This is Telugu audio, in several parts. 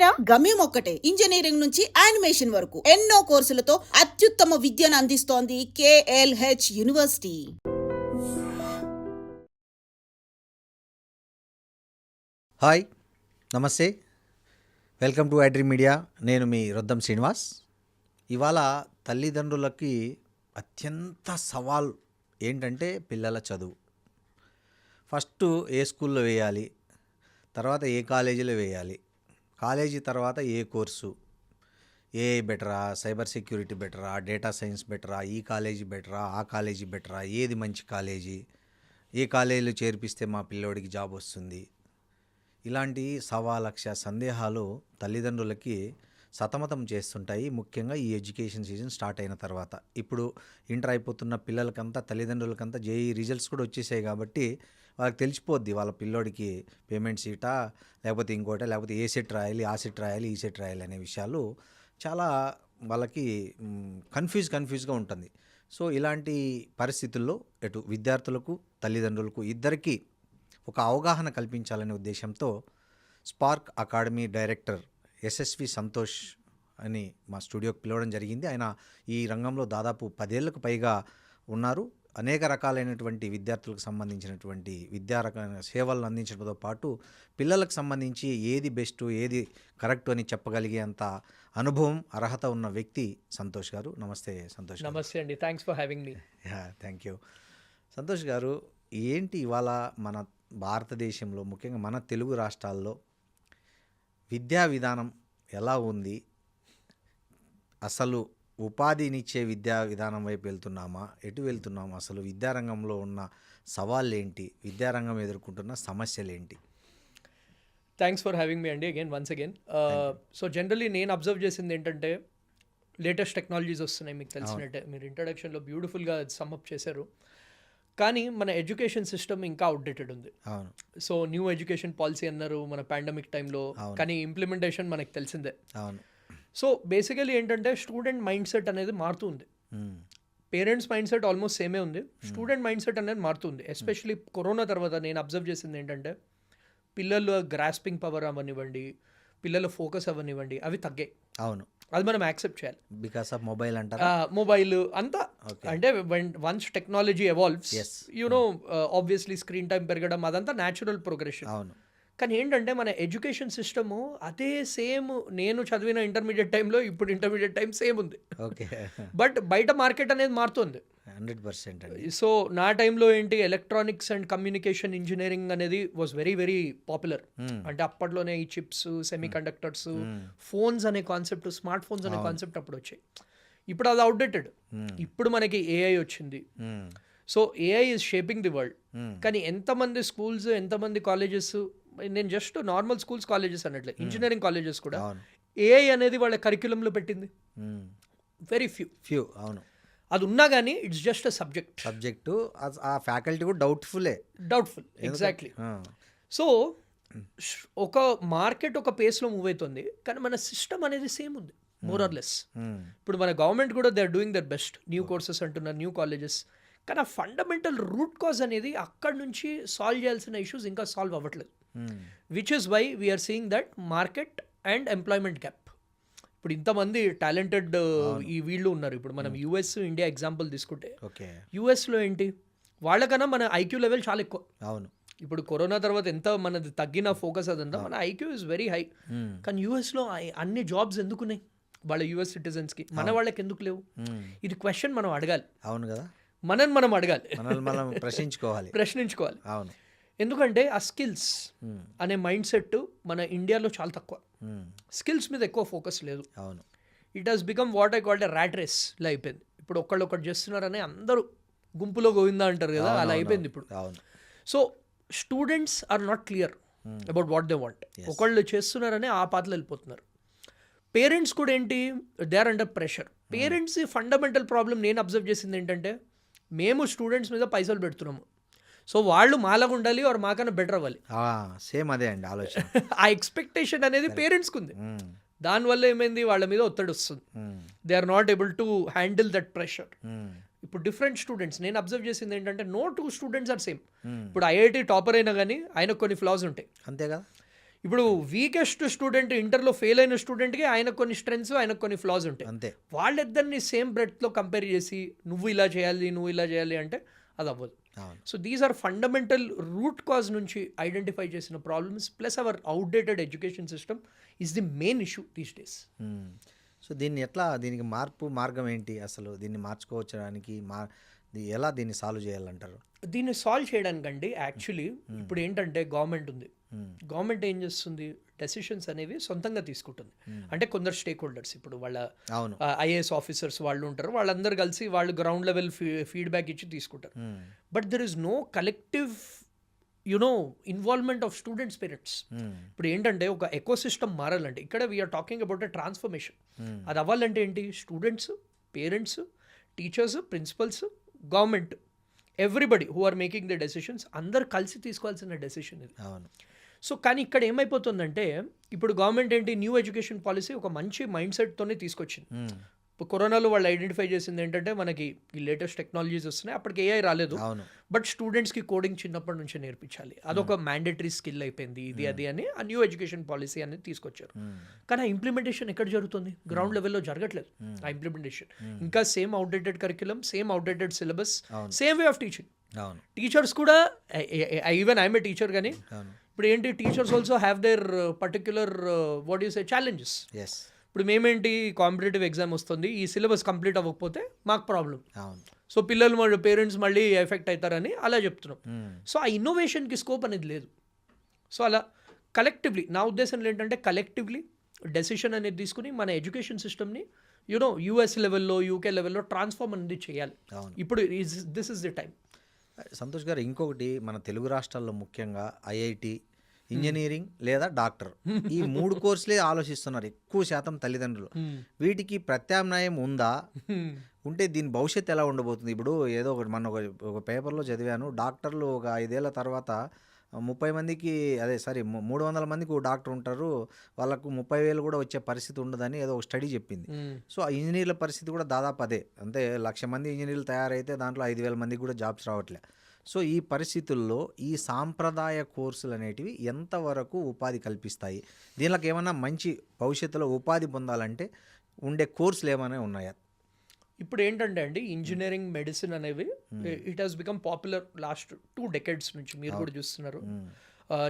ఇంజనీరా? గమ్యం ఒక్కటే, ఇంజనీరింగ్ నుంచి యానిమేషన్ వరకు ఎన్నో కోర్సులతో అత్యుత్తమ విద్యను అందిస్తోంది KLH యూనివర్సిటీ. హాయ్, నమస్తే, వెల్కమ్ టు ఐడ్రీమ్ మీడియా. నేను మీ రొద్దం శ్రీనివాస్. ఇవాళ తల్లిదండ్రులకి అత్యంత సవాల్ ఏంటంటే పిల్లల చదువు. ఫస్ట్ ఏ స్కూల్లో వేయాలి, తర్వాత ఏ కాలేజీలో వేయాలి, కాలేజీ తర్వాత ఏ కోర్సు, ఏఐ బెటరా, సైబర్ సెక్యూరిటీ బెటరా, డేటా సైన్స్ బెటరా, ఈ కాలేజీ బెటరా, ఆ కాలేజీ బెటరా, ఏది మంచి కాలేజీ, ఏ కాలేజీలో చేర్పిస్తే మా పిల్లోడికి జాబ్ వస్తుంది. ఇలాంటి సవాలక్ష సందేహాలు తల్లిదండ్రులకి సతమతం చేస్తుంటాయి. ముఖ్యంగా ఈ ఎడ్యుకేషన్ సీజన్ స్టార్ట్ అయిన తర్వాత. ఇప్పుడు ఇంటర్ అయిపోతున్న పిల్లలకంతా, తల్లిదండ్రులకంతా జేఈ రిజల్ట్స్ కూడా వచ్చేసాయి కాబట్టి వాళ్ళకి తెలిసిపోద్ది వాళ్ళ పిల్లోడికి పేమెంట్ సీటా, లేకపోతే ఇంకోట, లేకపోతే ఏ సెట్ రాయాలి, ఆ సెట్ రాయాలి, ఈ సెట్ రాయాలి అనే విషయాలు చాలా వాళ్ళకి కన్ఫ్యూజ్గా ఉంటుంది. సో ఇలాంటి పరిస్థితుల్లో ఎటు విద్యార్థులకు, తల్లిదండ్రులకు ఇద్దరికీ ఒక అవగాహన కల్పించాలనే ఉద్దేశంతో spark academy director SSV Santosh అని మా స్టూడియోకి పిలవడం జరిగింది. ఆయన ఈ రంగంలో దాదాపు 10 ఏళ్లకు పైగా ఉన్నారు. అనేక రకాలైనటువంటి విద్యార్థులకు సంబంధించినటువంటి విద్యా రకాల సేవలను అందించడంతో పాటు పిల్లలకు సంబంధించి ఏది బెస్ట్, ఏది కరెక్ట్ అని చెప్పగలిగే అంత అనుభవం, అర్హత ఉన్న వ్యక్తి సంతోష్ గారు. నమస్తే సంతోష్. నమస్తే అండి, thanks for having me. Thank you. Santosh గారు, ఏంటి ఇవాళ మన భారతదేశంలో, ముఖ్యంగా మన తెలుగు రాష్ట్రాల్లో విద్యా విధానం ఎలా ఉంది? అసలు ఉపాధినిచ్చే విద్యా విధానం వైపు వెళ్తున్నామా, ఎటు వెళ్తున్నామా? అసలు విద్యారంగంలో ఉన్న సవాళ్ళు ఏంటి, విద్యారంగం ఎదుర్కొంటున్న సమస్యలు ఏంటి? థ్యాంక్స్ ఫర్ హ్యావింగ్ మీ అండి వన్స్ అగైన్. సో జనరలీ నేను అబ్జర్వ్ చేసింది ఏంటంటే, లేటెస్ట్ టెక్నాలజీస్ వస్తున్నాయి, మీకు తెలిసినట్టే. మీరు ఇంట్రడక్షన్లో బ్యూటిఫుల్గా సమ్అప్ చేశారు. కానీ మన ఎడ్యుకేషన్ సిస్టమ్ ఇంకా అవుట్డేటెడ్ ఉంది. సో న్యూ ఎడ్యుకేషన్ పాలసీ అన్నారు మన పాండమిక్ టైంలో, కానీ ఇంప్లిమెంటేషన్ మనకు తెలిసిందే. సో బేసికలీ ఏంటంటే, స్టూడెంట్ మైండ్ సెట్ అనేది మారుతుంది. పేరెంట్స్ మైండ్ సెట్ ఆల్మోస్ట్ సేమే ఉంది, స్టూడెంట్ మైండ్ సెట్ అనేది మారుతుంది. ఎస్పెషలీ కరోనా తర్వాత నేను అబ్జర్వ్ చేసింది ఏంటంటే, పిల్లలు గ్రాస్పింగ్ పవర్ అవనివ్వండి, పిల్లల ఫోకస్ అవనివ్వండి, అవి తగ్గాయి. అవును, అది మనం యాక్సెప్ట్ చేయాలి. బికాస్ ఆఫ్ మొబైల్ అంటారా? మొబైల్ అంతా అంటే once technology evolves, you know obviously screen time పెరగడం అదంతా న్యాచురల్ ప్రోగ్రెషన్. అవును. కానీ ఏంటంటే మన ఎడ్యుకేషన్ సిస్టము అదే సేమ్, నేను చదివిన ఇంటర్మీడియట్ టైంలో ఇప్పుడు ఇంటర్మీడియట్ టైం సేమ్ ఉంది. ఓకే. బట్ బయట మార్కెట్ అనేది మారుతుంది. 100% అండి. సో నా టైంలో ఏంటి, ఎలక్ట్రానిక్స్ అండ్ కమ్యూనికేషన్ ఇంజనీరింగ్ అనేది వాజ్ వెరీ వెరీ పాపులర్. అంటే అప్పట్లోనే ఈ చిప్స్, సెమీ కండక్టర్స్, ఫోన్స్ అనే కాన్సెప్ట్, స్మార్ట్ ఫోన్స్ అనే కాన్సెప్ట్ అప్పుడు వచ్చాయి. ఇప్పుడు అది అవుట్డేటెడ్. ఇప్పుడు మనకి ఏఐ వచ్చింది. So AI is shaping the world. కానీ ఎంతమంది స్కూల్స్, ఎంతమంది కాలేజెస్, నేను జస్ట్ నార్మల్ స్కూల్స్, కాలేజెస్ అన్నట్లే, ఇంజనీరింగ్ కాలేజెస్ కూడా ఏఐ అనేది వాళ్ళ కరిక్యులంలో పెట్టింది. Very few. అవును, అది ఉన్నా కానీ ఇట్స్ జస్ట్ అ సబ్జెక్టు. ఆ ఫ్యాకల్టీ కూడా డౌట్ఫుల్. ఎగ్జాక్ట్లీ. సో ఒక మార్కెట్ ఒక పేస్లో మూవ్ అవుతుంది, కానీ మన సిస్టమ్ అనేది సేమ్ ఉంది, మోర్ ఆర్ లెస్. ఇప్పుడు మన గవర్నమెంట్ కూడా they are doing their best, new courses అంటున్నారు, న్యూ కాలేజెస్. కానీ ఆ ఫండమెంటల్ రూట్ కాజ్ అనేది అక్కడ నుంచి సాల్వ్ చేయాల్సిన ఇష్యూస్ ఇంకా సాల్వ్ అవ్వట్లేదు. Which is why we're seeing that market and employment gap. ఇప్పుడు ఇంతమంది టాలెంటెడ్ ఈ వీళ్ళు ఉన్నారు. ఇప్పుడు మనం యుఎస్, ఇండియా ఎగ్జాంపుల్ తీసుకుంటే, యుఎస్లో ఏంటి, వాళ్ళకన్నా మన ఐక్యూ లెవెల్ చాలా ఎక్కువ. అవును. ఇప్పుడు కరోనా తర్వాత ఎంత మనది తగ్గిన ఫోకస్ అదంతా, మన ఐక్యూ ఇస్ వెరీ హై. కానీ యుఎస్లో అన్ని జాబ్స్ ఎందుకున్నాయి వాళ్ళ యుఎస్ సిటిజన్స్కి, మన వాళ్ళకి ఎందుకు లేవు? ఇది క్వశ్చన్ మనం అడగాలి. అవును కదా, మనం అడగాలి, మనం ప్రశ్నించుకోవాలి. అవును. ఎందుకంటే ఆ స్కిల్స్ అనే మైండ్ సెట్ మన ఇండియాలో చాలా తక్కువ. స్కిల్స్ మీద ఎక్కువ ఫోకస్ లేదు. అవును. It has become what I called a rat race లా అయిపోయింది. ఇప్పుడు ఒకళ్ళు చేస్తున్నారని అందరూ గుంపులో గోవిందా అంటారు కదా, అలా అయిపోయింది ఇప్పుడు. So students are not clear about what they want. ఒకళ్ళు చేస్తున్నారని ఆ పాతలు వెళ్ళిపోతున్నారు. పేరెంట్స్ కూడా ఏంటి, they are under pressure. Parents fundamental problem నేను అబ్జర్వ్ చేసింది ఏంటంటే, మేము స్టూడెంట్స్ మీద పైసలు పెడుతున్నాము, సో వాళ్ళు మాలాగా ఉండాలి, వారు మాకన్నా బెటర్ అవ్వాలి. సేమ్ అదే అండి ఆలోచన. ఆ ఎక్స్పెక్టేషన్ అనేది పేరెంట్స్కి ఉంది. దానివల్ల ఏమైంది, వాళ్ళ మీద ఒత్తిడి వస్తుంది. They are not able to handle that pressure. ఇప్పుడు డిఫరెంట్ స్టూడెంట్స్ నేను అబ్జర్వ్ చేసింది ఏంటంటే, no two students are same. ఇప్పుడు ఐఐటి టాపర్ అయినా కానీ ఆయనకు కొన్ని ఫ్లాస్ ఉంటాయి. అంతేగా. ఇప్పుడు వీకెస్ట్ స్టూడెంట్ ఇంటర్లో ఫెయిల్ అయిన స్టూడెంట్కి ఆయనకు కొన్ని స్ట్రెంగ్స్ ఆయనకు కొన్ని ఫ్లాస్ ఉంటాయి. అంతే. వాళ్ళిద్దరిని సేమ్ బ్రెడ్లో కంపేర్ చేసి నువ్వు ఇలా చేయాలి అంటే అది అవ్వదు. అవును. So these are fundamental root cause నుంచి ఐడెంటిఫై చేసిన problems plus our outdated education system is the main issue these days. So దీనికి మార్గం ఏంటి అసలు? దీన్ని మార్చుకోవచ్చడానికి ఎలా దీన్ని సాల్వ్ చేయాలంటారు? దీన్ని సాల్వ్ చేయడానికండి యాక్చువల్లీ ఇప్పుడు ఏంటంటే గవర్నమెంట్ ఉంది. గవర్నమెంట్ ఏం చేస్తుంది, డెసిషన్స్ అనేవి సొంతంగా తీసుకుంటుంది. అంటే కొందరు స్టేక్ హోల్డర్స్, ఇప్పుడు వాళ్ళ అవును ఐఏఎస్ ఆఫీసర్స్ వాళ్ళు ఉంటారు, వాళ్ళందరూ కలిసి వాళ్ళు గ్రౌండ్ లెవెల్ ఫీడ్బ్యాక్ ఇచ్చి తీసుకుంటారు. But there is no collective involvement of students, parents. ఇప్పుడు ఏంటంటే ఒక ఎకోసిస్టమ్ మారాలంటే ఇక్కడ we're talking about a transformation. అది అవ్వాలంటే ఏంటి, students, parents, teachers, principals, government, everybody who are making the decisions అందరు కలిసి తీసుకోవాల్సిన డెసిషన్ ఇది. అవును. సో కానీ ఇక్కడ ఏమైపోతుందంటే ఇప్పుడు గవర్నమెంట్ ఏంటి, న్యూ ఎడ్యుకేషన్ పాలసీ ఒక మంచి మైండ్ సెట్తోనే తీసుకొచ్చింది. ఇప్పుడు కరోనాలో వాళ్ళు ఐడెంటిఫై చేసింది ఏంటంటే మనకి ఈ లేటెస్ట్ టెక్నాలజీస్ వస్తున్నాయి, అప్పటికి ఏఐ రాలేదు, బట్ స్టూడెంట్స్కి కోడింగ్ చిన్నప్పటి నుంచే నేర్పించాలి, అదొక మ్యాండేటరీ స్కిల్ అయిపోయింది ఇది అది అని ఆ న్యూ ఎడ్యుకేషన్ పాలసీ అనేది తీసుకొచ్చారు. కానీ ఆ ఇంప్లిమెంటేషన్ ఎక్కడ జరుగుతుంది, గ్రౌండ్ లెవెల్లో జరగట్లేదు ఆ ఇంప్లిమెంటేషన్. ఇంకా same outdated curriculum, same outdated syllabus, same way of teaching. Teachers కూడా ఈవెన్ ఐఎమ్ ఏ టీచర్, కానీ ఇప్పుడు ఏంటి teachers also have their particular what you say challenges. ఇప్పుడు మేమేంటి, కాంపిటేటివ్ ఎగ్జామ్ వస్తుంది, ఈ సిలబస్ కంప్లీట్ అవ్వకపోతే మాకు ప్రాబ్లం, సో పిల్లలు పేరెంట్స్ మళ్ళీ ఎఫెక్ట్ అవుతారని అలా చెప్తున్నాం. సో ఆ ఇన్నోవేషన్కి స్కోప్ అనేది లేదు. సో అలా కలెక్టివ్లీ, నా ఉద్దేశంలో ఏంటంటే కలెక్టివ్లీ డెసిషన్ అనేది తీసుకుని మన ఎడ్యుకేషన్ సిస్టమ్ని యూఎస్ లెవెల్లో, యూకే లెవెల్లో ట్రాన్స్ఫార్మ్ అనేది చేయాలి. ఇప్పుడు this is the time. Santosh గారు, ఇంకొకటి మన తెలుగు రాష్ట్రాల్లో ముఖ్యంగా ఐఐటి, ఇంజనీరింగ్ లేదా డాక్టర్, ఈ 3 కోర్సులే ఆలోచిస్తున్నారు ఎక్కువ శాతం తల్లిదండ్రులు. వీటికి ప్రత్యామ్నాయం ఉందా? ఉంటే దీని భవిష్యత్తు ఎలా ఉండబోతుంది? ఇప్పుడు ఏదో ఒకటి మన ఒక పేపర్లో చదివాను, డాక్టర్లు ఒక 5 ఏళ్ల తర్వాత 30 మందికి 300 మందికి డాక్టర్ ఉంటారు, వాళ్ళకు 30,000 కూడా వచ్చే పరిస్థితి ఉండదని ఏదో ఒక స్టడీ చెప్పింది. సో ఆ ఇంజనీర్ల పరిస్థితి కూడా దాదాపు అదే. అంటే 1,00,000 మంది ఇంజనీర్లు తయారైతే దాంట్లో 5,000 మందికి కూడా జాబ్స్ రావట్లే. సో ఈ పరిస్థితుల్లో ఈ సాంప్రదాయ కోర్సులు అనేటివి ఎంతవరకు ఉపాధి కల్పిస్తాయి? దీనికి ఏమైనా మంచి భవిష్యత్తులో ఉపాధి పొందాలంటే ఉండే కోర్సులు ఏమైనా ఉన్నాయా? ఇప్పుడు ఏంటంటే అండి, ఇంజనీరింగ్, మెడిసిన్ అనేవి it has become popular last 2 decades నుంచి. మీరు కూడా చూస్తున్నారు,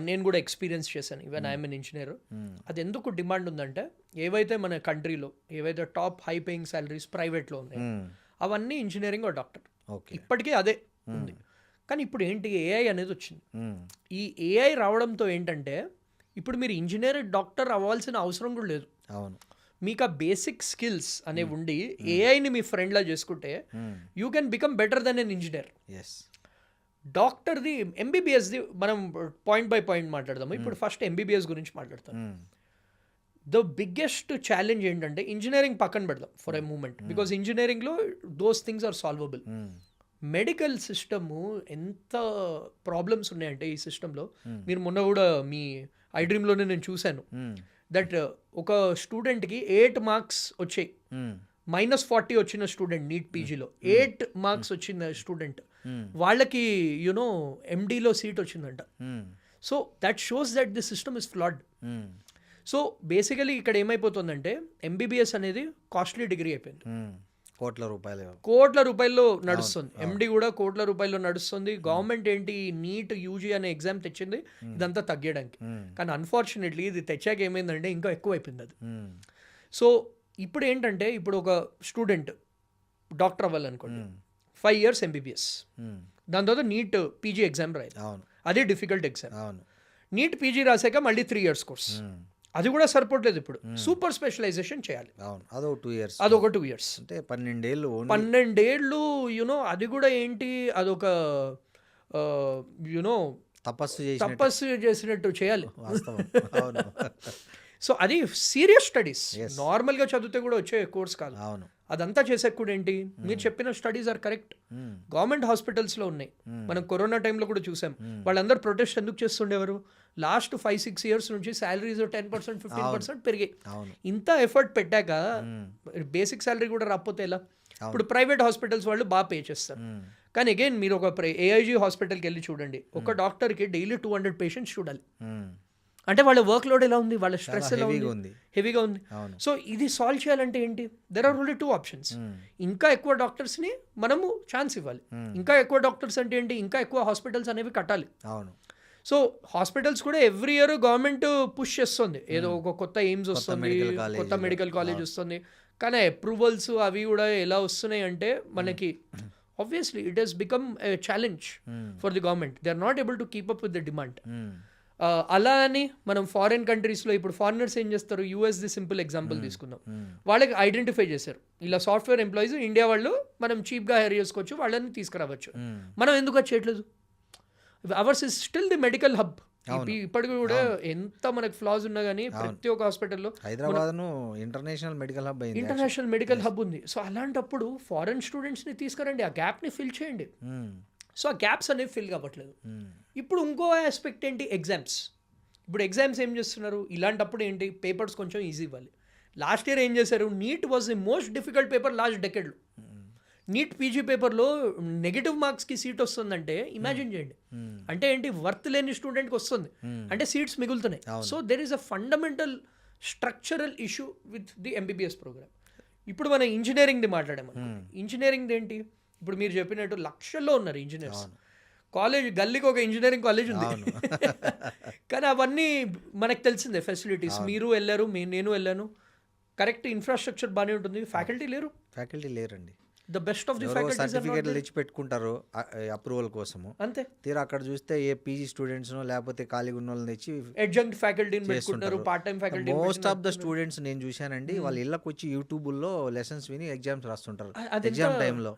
నేను కూడా ఎక్స్పీరియన్స్ చేశాను, ఈవెన్ ఐఎమ్ ఎన్ ఇంజనీర్. అది ఎందుకు డిమాండ్ ఉందంటే, ఏవైతే మన కంట్రీలో ఏవైతే టాప్ హై పేయింగ్ సాలరీస్ ప్రైవేట్లో ఉన్నాయి అవన్నీ ఇంజనీరింగ్ ఆర్ డాక్టర్, ఇప్పటికీ అదే ఉంది. కానీ ఇప్పుడు ఏంటి, ఏఐ అనేది వచ్చింది. ఈ ఏఐ రావడంతో ఏంటంటే ఇప్పుడు మీరు ఇంజనీర్, డాక్టర్ అవ్వాల్సిన అవసరం కూడా లేదు. అవును. మీకు ఆ బేసిక్ స్కిల్స్ అనేవి ఉండి ఏఐని మీ ఫ్రెండ్లా చేసుకుంటే you can become better then an engineer. డాక్టర్ది, ఎంబీబీఎస్ది మనం పాయింట్ బై పాయింట్ మాట్లాడదాము. ఇప్పుడు ఫస్ట్ ఎంబీబీఎస్ గురించి మాట్లాడతాం. ద బిగ్గెస్ట్ ఛాలెంజ్ ఏంటంటే, ఇంజనీరింగ్ పక్కన పెడదాం ఫర్ ఎ మూమెంట్, బికాస్ ఇంజనీరింగ్లో those things are solvable. Medical system ఎంత ప్రాబ్లమ్స్ ఉన్నాయంటే ఈ సిస్టంలో, మీరు మొన్న కూడా మీ ఐ డ్రీమ్లోనే నేను చూశాను దట్ ఒక స్టూడెంట్కి 8 మార్క్స్ వచ్చాయి, -40 వచ్చిన స్టూడెంట్ నీట్ పీజీలో 8 మార్క్స్ వచ్చిన స్టూడెంట్, వాళ్ళకి ఎండీలో సీట్ వచ్చిందంట. So that shows that the system is ఫ్లాడ్. So basically ఇక్కడ ఏమైపోతుందంటే, ఎంబీబీఎస్ అనేది కాస్ట్లీ డిగ్రీ అయిపోయింది, కోట్ల రూపాయల్లో నడుస్తుంది. ఎండి కూడా కోట్ల రూపాయల్లో నడుస్తుంది. గవర్నమెంట్ ఏంటి, నీట్ యూజీ అనే ఎగ్జామ్ తెచ్చింది ఇదంతా తగ్గడానికి, కానీ అన్ఫార్చునేట్లీ ఇది తెచ్చాక ఏమైందంటే ఇంకా ఎక్కువ అయిపోయింది అది. సో ఇప్పుడు ఏంటంటే, ఇప్పుడు ఒక స్టూడెంట్ డాక్టర్ అవ్వాలనుకోండి, 5 years ఎంబీబీఎస్, దాని తర్వాత నీట్ పీజీ ఎగ్జామ్ రాయాలి, అదే డిఫికల్ట్ ఎగ్జామ్. నీట్ పీజీ రాసాక మళ్ళీ 3 years కోర్స్, అది కూడా సరిపోవట్లేదు. ఇప్పుడు సూపర్ స్పెషలైజేషన్ చేయాలి, అదొక 2 years, అంటే 12 ఏళ్ళు. అది కూడా ఏంటి, అదొక తపస్సు చేసినట్టు చేయాలి. సో అది సీరియస్ స్టడీస్, నార్మల్గా చదివితే కూడా వచ్చే కోర్స్ కాదు. అదంతా చేసే కూడా ఏంటి, మీరు చెప్పిన స్టడీస్ ఆర్ కరెక్ట్, గవర్నమెంట్ హాస్పిటల్స్లో ఉన్నాయి. మనం కరోనా టైంలో కూడా చూసాం, వాళ్ళందరూ ప్రొటెస్ట్ ఎందుకు చేస్తుండేవారు, లాస్ట్ 5-6 years నుంచి శాలరీస్ 10%, 15% పెరిగాయి. ఇంత ఎఫర్ట్ పెట్టాక బేసిక్ శాలరీ కూడా రాకపోతే ఎలా? ఇప్పుడు ప్రైవేట్ హాస్పిటల్స్ వాళ్ళు బాగా పే చేస్తారు, కానీ అగైన్ మీరు ఒక ఏఐజీ హాస్పిటల్కి వెళ్ళి చూడండి, ఒక డాక్టర్కి డైలీ 200 పేషెంట్స్ చూడాలి. అంటే వాళ్ళ వర్క్ లోడ్ ఎలా ఉంది, వాళ్ళ స్ట్రెస్ ఎలా heavy గా ఉంది, ఉంది. హెవీగా ఉంది. అవును. సో ఇది సాల్వ్ చేయాలంటే ఏంటి, దెర్ ఆర్ ఓన్లీ 2 ఆప్షన్స్. ఇంకా ఎక్కువ డాక్టర్స్ని మనము ఛాన్స్ ఇవ్వాలి. ఇంకా ఎక్కువ డాక్టర్స్ అంటే ఏంటి, ఇంకా ఎక్కువ హాస్పిటల్స్ అనేవి కట్టాలి. అవును. సో హాస్పిటల్స్ కూడా ఎవ్రీ ఇయర్ గవర్నమెంట్ పుష్ చేస్తుంది, ఏదో ఒక కొత్త ఎయిమ్స్ వస్తుంది, medical college. కొత్త మెడికల్ కాలేజ్ వస్తుంది. కానీ అప్రూవల్స్ అవి కూడా ఎలా వస్తున్నాయి అంటే మనకి obviously it has become a challenge for the government. They are not able to keep up with the demand. అలా అని మనం ఫారిన్ కంట్రీస్లో ఇప్పుడు ఫారినర్స్ ఏం చేస్తారు, యూఎస్ది సింపుల్ ఎగ్జాంపుల్ తీసుకుందాం. వాళ్ళకి ఐడెంటిఫై చేశారు, ఇలా సాఫ్ట్వేర్ ఎంప్లాయీస్ ఇండియా వాళ్ళు మనం చీప్గా హైర్ చేసుకోవచ్చు, వాళ్ళని తీసుకురావచ్చు. మనం ఎందుకు అది చేయట్లేదు? Hours is still the medical hub. ఇప్పటికి కూడా ఎంత మనకు ఫ్లాస్ ఉన్నా కానీ ప్రతి ఒక్క హాస్పిటల్లో హైదరాబాద్ ఇంటర్నేషనల్ మెడికల్ హబ్ అయింది, ఇంటర్నేషనల్ మెడికల్ హబ్ ఉంది. సో అలాంటప్పుడు ఫారెన్ స్టూడెంట్స్ని తీసుకురండి, ఆ గ్యాప్ని ఫిల్ చేయండి. సో ఆ గ్యాప్స్ అనేవి ఫిల్ కావట్లేదు. ఇప్పుడు ఇంకో ఆస్పెక్ట్ ఏంటి, ఎగ్జామ్స్. ఇప్పుడు ఎగ్జామ్స్ ఏం చేస్తున్నారు, ఇలాంటప్పుడు ఏంటి, పేపర్స్ కొంచెం ఈజీ ఇవ్వాలి. లాస్ట్ ఇయర్ ఏం చేశారు, NEET was the most difficult paper last డెకెడ్లో. నీట్ పీజీ పేపర్లో నెగిటివ్ మార్క్స్కి సీట్ వస్తుందంటే ఇమాజిన్ చేయండి. అంటే ఏంటి, వర్త్ లేని స్టూడెంట్కి వస్తుంది అంటే సీట్స్ మిగులుతున్నాయి. So there is a fundamental structural issue with the MBBS program. ఇప్పుడు మనం ఇంజనీరింగ్ది మాట్లాడాము. ఇంజనీరింగ్ది ఏంటి, ఇప్పుడు మీరు చెప్పినట్టు లక్షల్లో ఉన్నారు ఇంజనీర్స్. కాలేజ్ గల్లీకి ఒక ఇంజనీరింగ్ కాలేజ్ ఉంది. కానీ అవన్నీ మనకు తెలిసిందే ఫెసిలిటీస్. మీరు వెళ్ళారు, నేను వెళ్ళాను, కరెక్ట్ ఇన్ఫ్రాస్ట్రక్చర్ బాగానే ఉంటుంది, ఫ్యాకల్టీ లేరండి. The best of the faculties సర్టిఫికేట్లు తెచ్చి పెట్టుకుంటారు అప్రూవల్ కోసము, అంతే. తీరా అక్కడ చూస్తే ఏ పీజీ స్టూడెంట్స్ లేకపోతే ఖాళీ ఉన్న వాళ్ళని తెచ్చి అడ్జంక్ట్ ఫ్యాకల్టీని పెట్టుకుంటారు, part time faculty. Most of the students నేను చూశానండి, వాళ్ళ ఇళ్ళకి వచ్చి యూట్యూబ్లో లెసన్స్ విని ఎగ్జామ్స్ రాస్తుంటారు. ఎగ్జామ్ టైంలో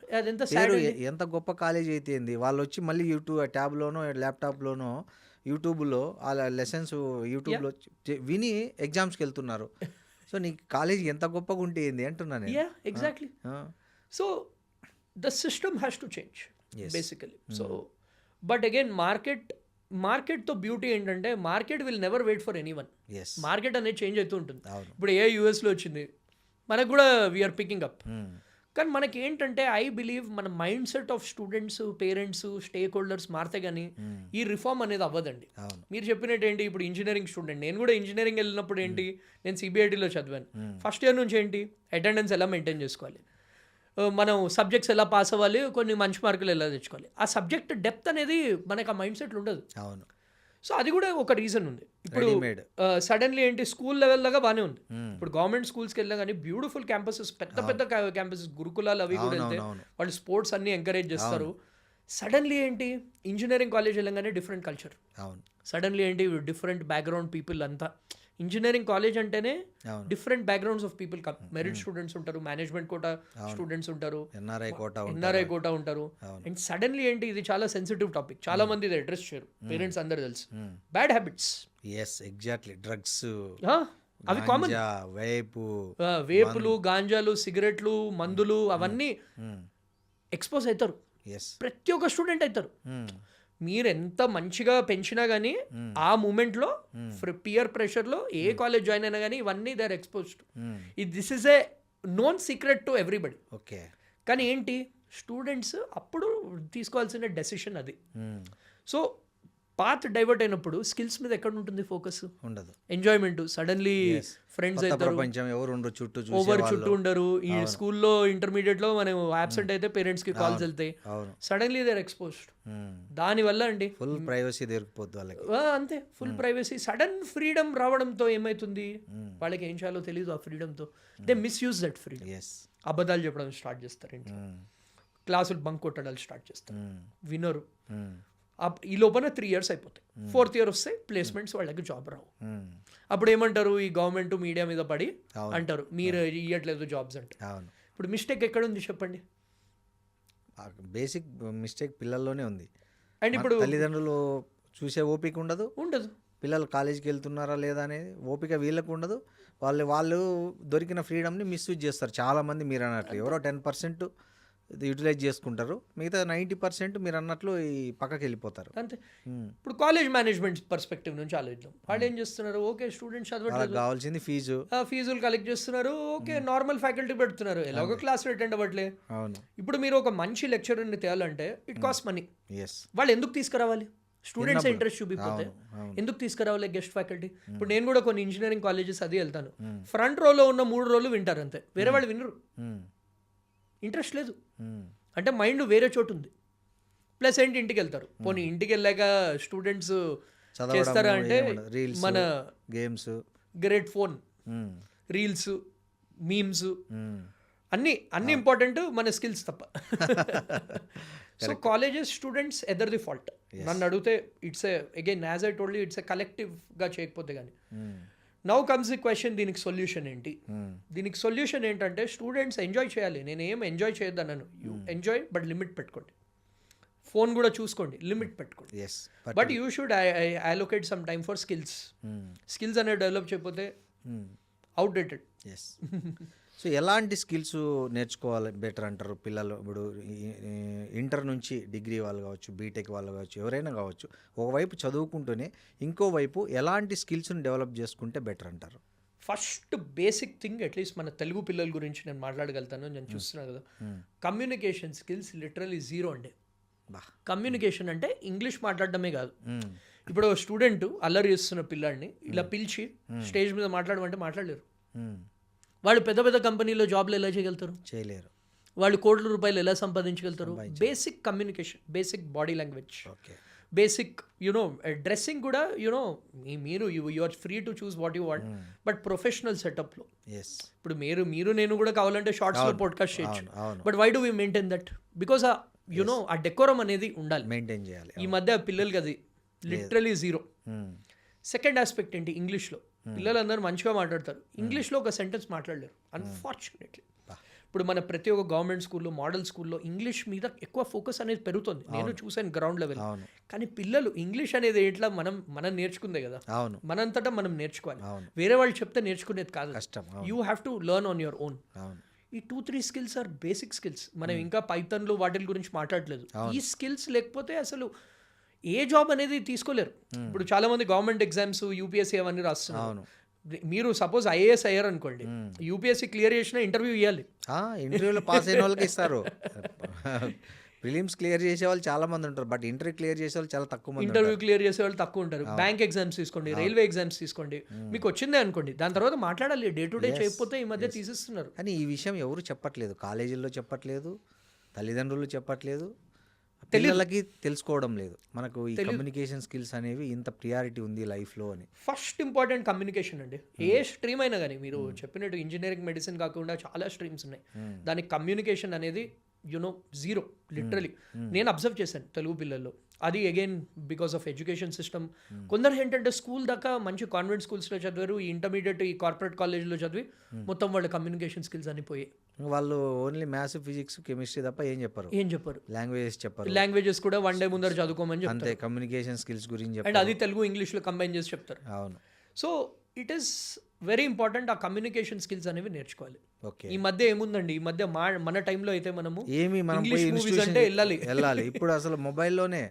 ఎంత గొప్ప కాలేజ్ అయితే ఏంది, వాళ్ళు వచ్చి మళ్ళీ యూట్యూబ్ ట్యాబ్లోనో ల్యాప్టాప్లోనో యూట్యూబ్లో ఆ లెసన్స్ యూట్యూబ్లో విని ఎగ్జామ్స్కి వెళ్తున్నారు. సో నీ కాలేజ్ ఎంత గొప్పగా ఉంటే ఏంది అంటున్నాను. Exactly. So the system has to change basically. So but again మార్కెట్తో బ్యూటీ ఏంటంటే market will never wait for anyone. Market అనేది చేంజ్ అవుతూ ఉంటుంది. ఇప్పుడు ఏ యూఎస్లో వచ్చింది, మనకు కూడా వీఆర్ పికింగ్ అప్. కానీ మనకి ఏంటంటే ఐ బిలీవ్ మన mind set of students, parents, stake holders మారితే కానీ ఈ రిఫార్మ్ అనేది అవ్వదండి. మీరు చెప్పినట్టు ఏంటి, ఇప్పుడు ఇంజనీరింగ్ స్టూడెంట్, నేను కూడా ఇంజనీరింగ్ వెళ్ళినప్పుడు ఏంటి, నేను సిబిఐటీలో చదివాను. ఫస్ట్ ఇయర్ నుంచి ఏంటి, అటెండెన్స్ ఎలా మెయింటైన్ చేసుకోవాలి, మనం సబ్జెక్ట్స్ ఎలా పాస్ అవ్వాలి, కొన్ని మంచి మార్కులు ఎలా తెచ్చుకోవాలి, ఆ సబ్జెక్ట్ డెప్త్ అనేది మనకు ఆ మైండ్ సెట్లు ఉండదు. అవును. సో అది కూడా ఒక రీజన్ ఉంది. ఇప్పుడు సడన్లీ ఏంటి, స్కూల్ లెవెల్ లాగా బాగానే ఉంది. ఇప్పుడు గవర్నమెంట్ స్కూల్స్కి వెళ్ళినా కానీ బ్యూటిఫుల్ క్యాంపసెస్, పెద్ద పెద్ద క్యాంపసెస్, గురుకులాలు అవి కూడా వెళ్తే వాళ్ళు స్పోర్ట్స్ అన్ని ఎంకరేజ్ చేస్తారు. సడన్లీ ఏంటి, ఇంజనీరింగ్ కాలేజ్ వెళ్ళగానే డిఫరెంట్ కల్చర్. సడన్లీ ఏంటి, డిఫరెంట్ బ్యాక్గ్రౌండ్ పీపుల్ అంతా. ఇంజనీరింగ్ కాలేజ్ అంటేనే different backgrounds of people, merit students ఉంటారు, మేనేజ్మెంట్ కోటా స్టూడెంట్స్ ఉంటారు, ఎన్ఆర్ఐ కోటా ఉంటారు. అండ్ సడన్లీ ఏంటి, ఇది చాలా సెన్సిటివ్ టాపిక్, చాలా మంది ఇది అడ్రస్ చేయరు, పేరెంట్స్ అందరు తెలుసు. బ్యాడ్ హ్యాబిట్స్, ఎగ్జాక్ట్లీ, డ్రగ్స్ అవి కామన్. వేపులు, గాంజాలు, సిగరెట్లు, మందులు అవన్నీ ఎక్స్పోజ్ అవుతారు, ప్రతి ఒక్క స్టూడెంట్ అవుతారు. మీరు ఎంత మంచిగా పెంచినా కానీ ఆ మూమెంట్లో పియర్ ప్రెషర్లో ఏ కాలేజ్ జాయిన్ అయినా కానీ ఇవన్నీ they are exposed. This is a known secret to everybody. Okay. కానీ ఏంటి, స్టూడెంట్స్ అప్పుడు తీసుకోవాల్సిన డెసిషన్ అది. సో పాత్ డైవర్ట్ అయినప్పుడు స్కిల్స్ మీద ఎక్కడ ఉంటుంది ఫోకస్, ఉండదు. ఎంజాయ్మెంట్, సడన్లీ ఫ్రెండ్స్ అవుతారు, ఓవర్ చుట్టూ ఉండరు. ఈ స్కూల్లో ఇంటర్మీడియట్లో మనం అబ్సెంట్ అయితే పేరెంట్స్ కి కాల్స్ వెళ్తాయి, సడన్లీ దే ఆర్ ఎక్స్పోజ్డ్. దానివల్ల అండి ఫుల్ ప్రైవసీ దొరికిపోద్ది వాళ్ళకి. అంతే, ఫుల్ ప్రైవసీ. సడన్ ఫ్రీడమ్ రావడంతో ఏమైతుంది, వాళ్ళకి ఏం చేయాలో తెలియదు. ఆ ఫ్రీడమ్తో దే మిస్యూజ్ దట్ ఫ్రీడమ్. అబద్ధాలు చెప్పడం స్టార్ట్ చేస్తారు, క్లాసులు బంక్ కొట్టడాలు స్టార్ట్ చేస్తారు, వినరు. ఈ లోపల 3 years అయిపోతాయి, 4th year వస్తే ప్లేస్మెంట్స్ వాళ్ళకి జాబ్ రావు. అప్పుడు ఏమంటారు, ఈ గవర్నమెంట్ మీడియా మీద పడి అంటారు మీరు ఇవ్వట్లేదు జాబ్స్ అంటే. ఇప్పుడు మిస్టేక్ ఎక్కడ ఉంది చెప్పండి? బేసిక్ మిస్టేక్ పిల్లల్లోనే ఉంది. అండ్ ఇప్పుడు తల్లిదండ్రులు చూసే ఓపిక ఉండదు, పిల్లలు కాలేజీకి వెళ్తున్నారా లేదా అనేది ఓపిక వీళ్ళకు ఉండదు. వాళ్ళు దొరికిన ఫ్రీడమ్ని మిస్యూజ్ చేస్తారు చాలామంది. మీరు అన్నట్లు ఎవరో 10% యూటిలైజ్ చేసుకుంటారు, మిగతా 90% మీరు అన్నట్లు ఈ పక్కకి వెళ్ళిపోతారు. అంతే. ఇప్పుడు కాలేజ్ మేనేజ్మెంట్ పర్స్పెక్టివ్ నుంచి ఆలోచిద్దాం. వాళ్ళు ఏం చేస్తున్నారు, ఓకే స్టూడెంట్స్ చదవట్లేదు, కావాల్సింది ఫీజులు కలెక్ట్ చేస్తున్నారు, ఓకే నార్మల్ ఫ్యాకల్టీ పెడుతున్నారు, ఎలాగో క్లాస్ అటెండ్ అవ్వట్లే. ఇప్పుడు మీరు ఒక మంచి లెక్చరర్ని తేయాలంటే ఇట్ కాస్ట్ మనీ. వాళ్ళు ఎందుకు తీసుకురావాలి? స్టూడెంట్స్ ఇంట్రెస్ట్ చూపిపోతే ఎందుకు తీసుకురావాలి గెస్ట్ ఫ్యాకల్టీ? ఇప్పుడు నేను కూడా కొన్ని ఇంజనీరింగ్ కాలేజెస్ అది వెళ్తాను, ఫ్రంట్ రోలో ఉన్న 3 రోజులు వింటారు అంతే, వేరే వాళ్ళు వినరు, ఇంట్రెస్ట్ లేదు అంటే మైండ్ వేరే చోటు ఉంది. ప్లస్ ఏంటి, ఇంటికి వెళ్తారు. పోనీ ఇంటికి వెళ్ళాక స్టూడెంట్స్ చేస్తారా అంటే మన games, great phone, reels, memes అన్ని ఇంపార్టెంట్, మన స్కిల్స్ తప్ప. So colleges students either the fault. నన్ను అడిగితే it's again as I told you, it's a కలెక్టివ్గా చేయకపోతే కానీ. నౌ కమ్స్ ది క్వశ్చన్, దీనికి సొల్యూషన్ ఏంటి? దీనికి సొల్యూషన్ ఏంటంటే స్టూడెంట్స్ ఎంజాయ్ చేయాలి. నేను ఏం ఎంజాయ్ చేయొద్దన్నాను, యూ ఎంజాయ్ బట్ లిమిట్ పెట్టుకోండి. ఫోన్ కూడా చూసుకోండి, లిమిట్ పెట్టుకోండి. But you should allocate some time for skills. Skills అనేది డెవలప్ చేయకపోతే అవుట్డేటెడ్. ఎస్. సో ఎలాంటి స్కిల్స్ నేర్చుకోవాలి బెటర్ అంటారు పిల్లలు? ఇప్పుడు ఇంటర్ నుంచి డిగ్రీ వాళ్ళు కావచ్చు, బీటెక్ వాళ్ళు కావచ్చు, ఎవరైనా కావచ్చు, ఒకవైపు చదువుకుంటూనే ఇంకోవైపు ఎలాంటి స్కిల్స్ని డెవలప్ చేసుకుంటే బెటర్ అంటారు? ఫస్ట్ బేసిక్ థింగ్, అట్లీస్ట్ మన తెలుగు పిల్లల గురించి నేను మాట్లాడగలుగుతాను, నేను చూస్తున్నాను కదా, కమ్యూనికేషన్ స్కిల్స్ లిటరలీ జీరో అండి. కమ్యూనికేషన్ అంటే ఇంగ్లీష్ మాట్లాడడమే కాదు. ఇప్పుడు స్టూడెంట్ అల్లరి చేస్తున్న పిల్లాడిని ఇలా పిలిచి స్టేజ్ మీద మాట్లాడమంటే మాట్లాడలేరు. వాళ్ళు పెద్ద పెద్ద కంపెనీలో జాబ్లు ఎలా చేయగలుగుతారు? చేయలేరు. వాళ్ళు కోట్ల రూపాయలు ఎలా సంపాదించగలుగుతారు? Basic communication, basic body language, basic dressing కూడా మీరు you are free to choose what you want, but professional సెటప్లో. ఇప్పుడు మీరు నేను కూడా కావాలంటే షార్ట్స్లో పాడ్కాస్ట్ చేయొచ్చు, but why do we maintain that? Because ఆ డెకోరం అనేది ఉండాలి, మెయింటైన్ చేయాలి. ఈ మధ్య పిల్లలకి అది లిటరలీ జీరో. సెకండ్ ఆస్పెక్ట్ ఏంటి, ఇంగ్లీష్లో పిల్లలందరూ మంచిగా మాట్లాడతారు, ఇంగ్లీష్లో ఒక సెంటెన్స్ మాట్లాడలేరు అన్ఫార్చునేట్లీ. ఇప్పుడు మన ప్రతి ఒక్క గవర్నమెంట్ స్కూల్లో, మోడల్ స్కూల్లో ఇంగ్లీష్ మీద ఎక్కువ ఫోకస్ అనేది పెరుగుతుంది, నేను చూసాను గ్రౌండ్ లెవెల్. కానీ పిల్లలు ఇంగ్లీష్ అనేది ఎట్లా మనం నేర్చుకుందే కదా, మనంతటా మనం నేర్చుకోవాలి, వేరే వాళ్ళు చెప్తే నేర్చుకునేది కాదు, కష్టం. You have to learn on your own. ఈ 2-3 స్కిల్స్ ఆర్ బేసిక్ స్కిల్స్. మనం ఇంకా పైథాన్లు వాటి గురించి మాట్లాడలేదు. ఈ స్కిల్స్ లేకపోతే అసలు ఏ జాబ్ అనేది తీసుకోలేరు. ఇప్పుడు చాలా మంది గవర్నమెంట్ ఎగ్జామ్స్, యూపీఎస్సీ అవన్నీ రాస్తున్నారు. మీరు సపోజ్ ఐఏఎస్ అయ్యారు అనుకోండి, యూపీఎస్సీ క్లియర్ చేసినా ఇంటర్వ్యూ ఇవ్వాలి. ఇంటర్వ్యూలో పాస్ అయిన వాళ్ళకి ఇస్తారు. ప్రిలిమ్స్ క్లియర్ చేసే వాళ్ళు చాలా మంది ఉంటారు, బట్ ఇంటర్వ్యూ క్లియర్ చేసే వాళ్ళు చాలా తక్కువ మంది. ఇంటర్వ్యూ క్లియర్ చేసే వాళ్ళు తక్కువ ఉంటారు. బ్యాంక్ ఎగ్జామ్స్ తీసుకోండి, రైల్వే ఎగ్జామ్స్ తీసుకోండి, మీకు వచ్చిందే అనుకోండి, దాని తర్వాత మాట్లాడాలి. డే టు డే చేయకపోతే ఈ మధ్య తీసేస్తున్నారు. కానీ ఈ విషయం ఎవరు చెప్పట్లేదు, కాలేజీల్లో చెప్పట్లేదు, తల్లిదండ్రులు చెప్పట్లేదు, పిల్లలకి తెలుసుకోవడం లేదు. మనకు ఈ కమ్యూనికేషన్ స్కిల్స్ అనేవి ఇంత ప్రియారిటీ ఉంది లైఫ్లో అని. ఫస్ట్ ఇంపార్టెంట్ కమ్యూనికేషన్ అండి. ఏ స్ట్రీమ్ అయినా కానీ, మీరు చెప్పినట్టు ఇంజనీరింగ్, మెడిసిన్ కాకుండా చాలా స్ట్రీమ్స్ ఉన్నాయి, దానికి కమ్యూనికేషన్ అనేది జీరో లిటరలీ. నేను అబ్జర్వ్ చేశాను తెలుగు పిల్లల్లో. అది again because of education system. కొందరు ఏంటంటే స్కూల్ దాకా మంచి కాన్వెంట్ స్కూల్స్లో చదివారు, ఈ ఇంటర్మీడియట్ ఈ కార్పొరేట్ కాలేజ్లో చదివి మొత్తం వాళ్ళ కమ్యూనికేషన్ స్కిల్స్ అని పోయి వాళ్ళు ఓన్లీ మ్యాథ్స్, ఫిజిక్స్, కెమిస్ట్రీ తప్ప ఏం చెప్పరు. లాంగ్వేజెస్ కూడా వన్ డే ముందర చదువుకోమని చెప్తారు. అంతే, కమ్యూనికేషన్ స్కిల్స్ గురించి అండ్ అది తెలుగు ఇంగ్లీష్లో కంబైన్ చేసి చెప్తారు. అవును. So it is very important ఆ కమ్యూనికేషన్ స్కిల్స్ అనేవి నేర్చుకోవాలి. ఈ మధ్య ఏముందండి, ఈ మధ్య మన టైంలో అయితే మనము ఇంగ్లీష్ మూవీస్ అంటే వెళ్ళాలి. ఇప్పుడు అసలు మొబైల్లోనే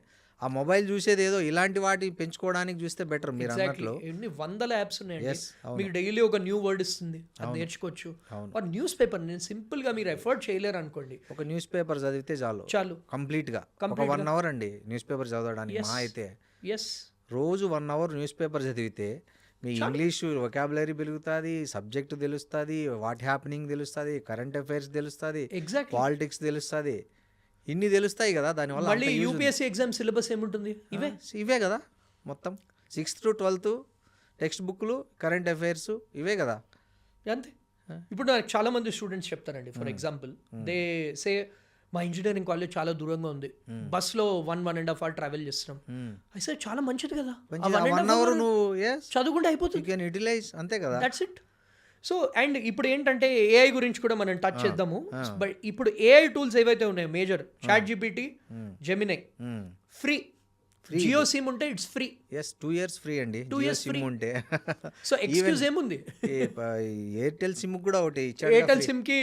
ఆ మొబైల్ చూసేది ఏదో ఇలాంటి వాటి పెంచుకోవడానికి చూస్తే బెటర్. మీరు అన్నట్లు ఎన్ని వందల యాప్స్ ఉన్నాయండి, మీకు డైలీ ఒక న్యూ వర్డ్ ఇస్తుంది, అది నేర్చుకోవచ్చు. న్యూస్ పేపర్ నేను సింపుల్ గా మీరు ఎఫర్ట్ చేయలేరు అనుకోండి, ఒక న్యూస్ పేపర్ చదివితే చాలు కంప్లీట్ గా 1 అవర్ అండి న్యూస్ పేపర్ చదవడానికి. మా అయితే రోజు 1 అవర్ న్యూస్ పేపర్ చదివితే మీ ఇంగ్లీష్ వొకాబులరీ పెరుగుతుంది, సబ్జెక్ట్ తెలుస్తుంది, వాట్ హ్యాపెనింగ్ తెలుస్తుంది, కరెంట్ అఫైర్స్ తెలుస్తుంది, పాలిటిక్స్ తెలుస్తుంది, ఇన్ని తెలుస్తాయి కదా. దానివల్ల మళ్ళీ యూపీఎస్సీ ఎగ్జామ్ సిలబస్ ఏముంటుంది, ఇవే కదా మొత్తం 6th to 12th టెక్స్ట్ బుక్లు, కరెంట్ అఫైర్స్ ఇవే కదా. అంతే. ఇప్పుడు నాకు చాలా మంది స్టూడెంట్స్ చెప్తారండి, ఫర్ ఎగ్జాంపుల్ దే సే మా ఇంజనీరింగ్ కాలేజ్ చాలా దూరంగా ఉంది, బస్లో 1.5 hours ట్రావెల్ చేస్తున్నాం. అయితే చాలా మంచిది కదా, 1 hour నువ్వు చదువుకుంటే అయిపోతుంది, అంతే కదా, దట్స్ ఇట్. సో అండ్ ఇప్పుడు ఏంటంటే ఏఐ గురించి కూడా మనం టచ్ చేద్దాము. బట్ ఇప్పుడు ఏఐ టూల్స్ ఏవైతే ఉన్నాయో major, ChatGPT, Gemini free. Jio SIM ఉంటే ఇట్స్ ఫ్రీ. 2 years ఫ్రీ అండి, 2 years సిమ్ ఉంటే. సో ఎక్స్క్యూజ్ ఏముంది, ఎయిర్టెల్ సిమ్ కూడా ఒకటి, ఎయిర్టెల్ సిమ్ కి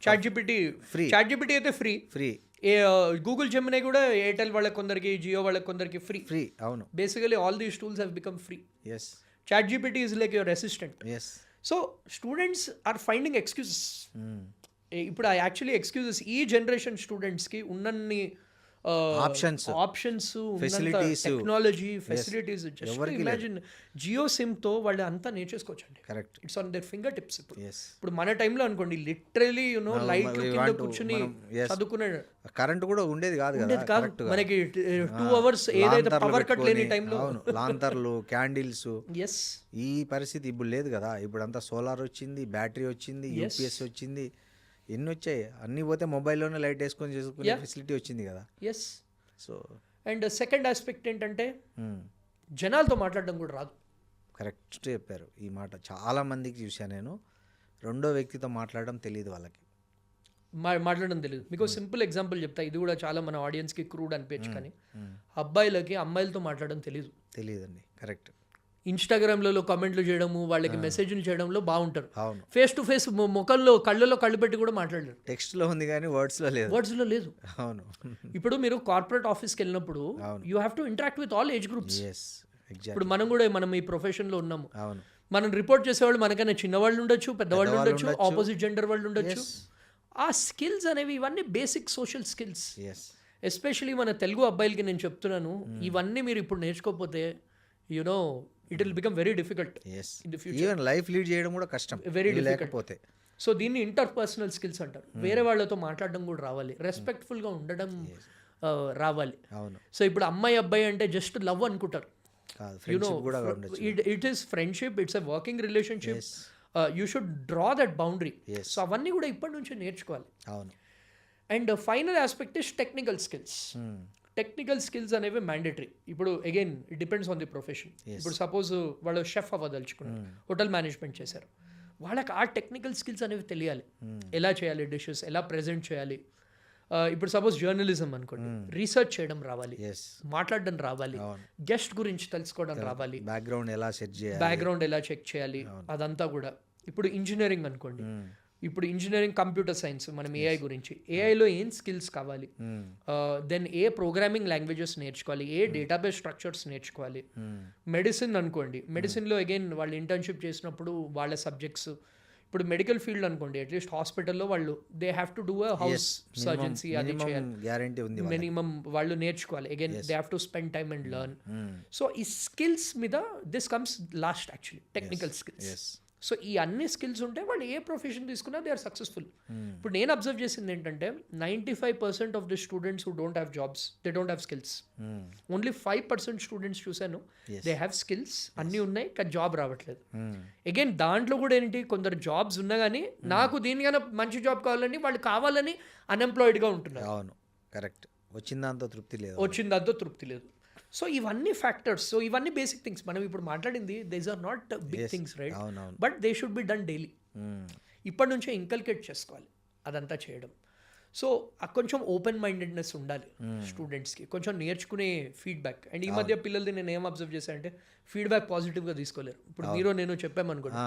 ChatGPT free. ChatGPT అయితే ఫ్రీ. గూగుల్ జెమినై కూడా ఎయిర్టెల్ వాళ్ళకి కొందరికి, జియో వాళ్ళకి కొందరికి ఫ్రీ. అవును, basically all these tools have become free. ChatGPT is like your assistant. So students are finding excuses. ఇప్పుడు యాక్చువల్లీ ఎక్స్క్యూజెస్ ఈ జనరేషన్ స్టూడెంట్స్కి ఉన్నన్ని options Facilities. Technology facilities just ఎవరికి ఇమాజిన్ జియో సిమ్ తో వాళ్ళు అంతా నేర్చేసుకోవచ్చు అండి. Correct. It's on their fingertips. Yes. ఇప్పుడు మన టైంలో అనుకోండి లిటరలీ లైట్ we కింద want to- కూర్చుని yes. చదువుకునే కరెంట్ కూడా ఉండేది కాదు కదా, ఉండేది కాదు. correct గా. మనకి 2 hours ఏదైతే లాంతర్లు పవర్ కట్ లేని పెట్టుకొని, టైంలో అవును, లాంతర్లు, క్యాండిల్స్, ఎస్ ఈ పరిస్థితి ఇప్పుడు లేదు కదా. ఇప్పుడు అంతా సోలార్ వచ్చింది, బ్యాటరీ వచ్చింది, Yes. యూపీఎస్ వచ్చింది, ఎన్ని వచ్చాయి. అన్నీ పోతే మొబైల్లోనే లైట్ వేసుకొని చేసుకునే Yeah. ఫెసిలిటీ వచ్చింది కదా. Yes. So and second aspect ఏంటంటే జనాలతో మాట్లాడడం కూడా రాదు. కరెక్ట్ చెప్పారు ఈ మాట. చాలా మందికి చూశాను నేను, రెండో వ్యక్తితో మాట్లాడడం తెలియదు వాళ్ళకి. మాట్లాడడం తెలియదు. మీకు సింపుల్ ఎగ్జాంపుల్ చెప్తా, ఇది కూడా చాలా మన ఆడియన్స్కి క్రూడ్ అనిపించు, కానీ అబ్బాయిలకి అమ్మాయిలతో మాట్లాడడం తెలియదు. తెలియదండి. కరెక్ట్. ఇన్స్టాగ్రామ్లలో కామెంట్లు చేయడము, వాళ్ళకి మెసేజ్లు చేయడంలో బాగుంటారు. అవును. ఫేస్ టు ఫేస్ ముఖంలో కళ్ళలో కళ్ళు పెట్టి కూడా మాట్లాడలేరు. టెక్స్ట్లో ఉంది కానీ వర్డ్స్లో లేదు. వర్డ్స్లో లేదు. అవును. ఇప్పుడు మీరు కార్పొరేట్ ఆఫీస్కి వెళ్ళినప్పుడు అవును. You have to interact with all age groups. Yes, exact. ఇప్పుడు మనం ఈ ప్రొఫెషన్లో ఉన్నాము. అవును. మనం రిపోర్ట్ చేసేవాళ్ళు మనకన్నా చిన్నవాళ్ళు ఉండొచ్చు, పెద్దవాళ్ళు ఉండొచ్చు, ఆపోజిట్ జెండర్ వాళ్ళు ఉండొచ్చు. ఆ స్కిల్స్ అనేవి ఇవన్నీ basic social skills. Yes. Especially మన తెలుగు అబ్బాయిలకి నేను చెప్తున్నాను, ఇవన్నీ మీరు ఇప్పుడు నేర్చుకోకపోతే you know it will become very difficult yes. In the future. Even life lead చేయడం కూడా కష్టం వెరీ ఇవి డిఫికల్ట్. లేకపోతే. సో దీన్ని ఇంటర్పర్సనల్ స్కిల్స్ అంటారు. వేరే వాళ్ళతో మాట్లాడడం కూడా రావాలి, రెస్పెక్ట్ఫుల్గా ఉండడం రావాలి. అవును. సో ఇప్పుడు అమ్మాయి అబ్బాయి అంటే జస్ట్ లవ్ అనుకుంటారు. కాదు, ఫ్రెండ్షిప్ కూడా ఉండొచ్చు. It is friendship, it's a working relationship. You should draw that boundary. So అవన్నీ కూడా ఇప్పటి నుంచి నేర్చుకోవాలి. అవును. And final aspect is technical skills. Technical skills అనేవి మ్యాండేటరీ. ఇప్పుడు again it depends on the profession. ఇప్పుడు సపోజ్ వాళ్ళు షెఫ్ అవ్వదలుచుకున్నారు, హోటల్ మేనేజ్మెంట్ చేశారు, వాళ్ళకి ఆ టెక్నికల్ స్కిల్స్ అనేవి తెలియాలి. ఎలా చేయాలి డిషెస్, ఎలా ప్రెజెంట్ చేయాలి. ఇప్పుడు సపోజ్ జర్నలిజం అనుకోండి, రీసెర్చ్ చేయడం రావాలి, ఎస్. మాట్లాడడం రావాలి, గెస్ట్ గురించి తెలుసుకోవడం రావాలి, బ్యాక్గ్రౌండ్ ఎలా సెట్ చేయాలి, బ్యాక్గ్రౌండ్ ఎలా చెక్ చేయాలి, అదంతా కూడా. ఇప్పుడు ఇంజనీరింగ్ అనుకోండి, ఇప్పుడు ఇంజనీరింగ్ కంప్యూటర్ సైన్స్, మనం ఏఐ గురించి, ఏఐలో ఏం స్కిల్స్ కావాలి, దెన్ ఏ ప్రోగ్రామింగ్ లాంగ్వేజెస్ నేర్చుకోవాలి, ఏ డేటాబేస్ స్ట్రక్చర్స్ నేర్చుకోవాలి. మెడిసిన్ అనుకోండి, మెడిసిన్లో అగైన్ వాళ్ళు ఇంటర్న్షిప్ చేసినప్పుడు వాళ్ళ సబ్జెక్ట్స్. ఇప్పుడు మెడికల్ ఫీల్డ్ అనుకోండి, అట్లీస్ట్ హాస్పిటల్లో వాళ్ళు they have to do a house surgeoncy, అది చేయాలి, గ్యారంటీ ఉంది. మినిమం వాళ్ళు నేర్చుకోవాలి. Again they have to spend time and learn. So ఈ స్కిల్స్ మీద this comes last actually, technical skills. So ఈ అన్ని స్కిల్స్ ఉంటే వాళ్ళు ఏ ప్రొఫెషన్ తీసుకున్నా దే ఆర్ సక్సెస్ఫుల్. ఇప్పుడు నేను అబ్జర్వ్ చేసింది ఏంటంటే 95% of the students who don't have jobs, they don't have skills. Only 5% students చూశాను దే హ్యావ్ స్కిల్స్, అన్నీ ఉన్నాయి కానీ జాబ్ రావట్లేదు. అగైన్ దాంట్లో కూడా ఏంటి, కొందరు జాబ్స్ ఉన్నా కానీ నాకు దీనికన్నా మంచి జాబ్ కావాలని వాళ్ళు కావాలని అన్ఎంప్లాయిడ్గా ఉంటున్నారు. అవును, కరెక్ట్. వచ్చిన దాంతో తృప్తి లేదు. సో ఇవన్నీ ఫ్యాక్టర్స్, సో ఇవన్నీ బేసిక్ థింగ్స్. మనం ఇప్పుడు మాట్లాడింది these are not big things, right? But they should be done daily. ఇప్పటి నుంచే ఇంకల్కేట్ చేసుకోవాలి అదంతా చేయడం. సో కొంచెం ఓపెన్ మైండెడ్నెస్ ఉండాలి స్టూడెంట్స్కి, కొంచెం నేర్చుకునే ఫీడ్బ్యాక్. అండ్ ఈ మధ్య పిల్లలది నేను ఏం అబ్జర్వ్ చేశానంటే ఫీడ్బ్యాక్ పాజిటివ్గా తీసుకోలేరు. ఇప్పుడు మీరు నేను చెప్పామనుకోండి,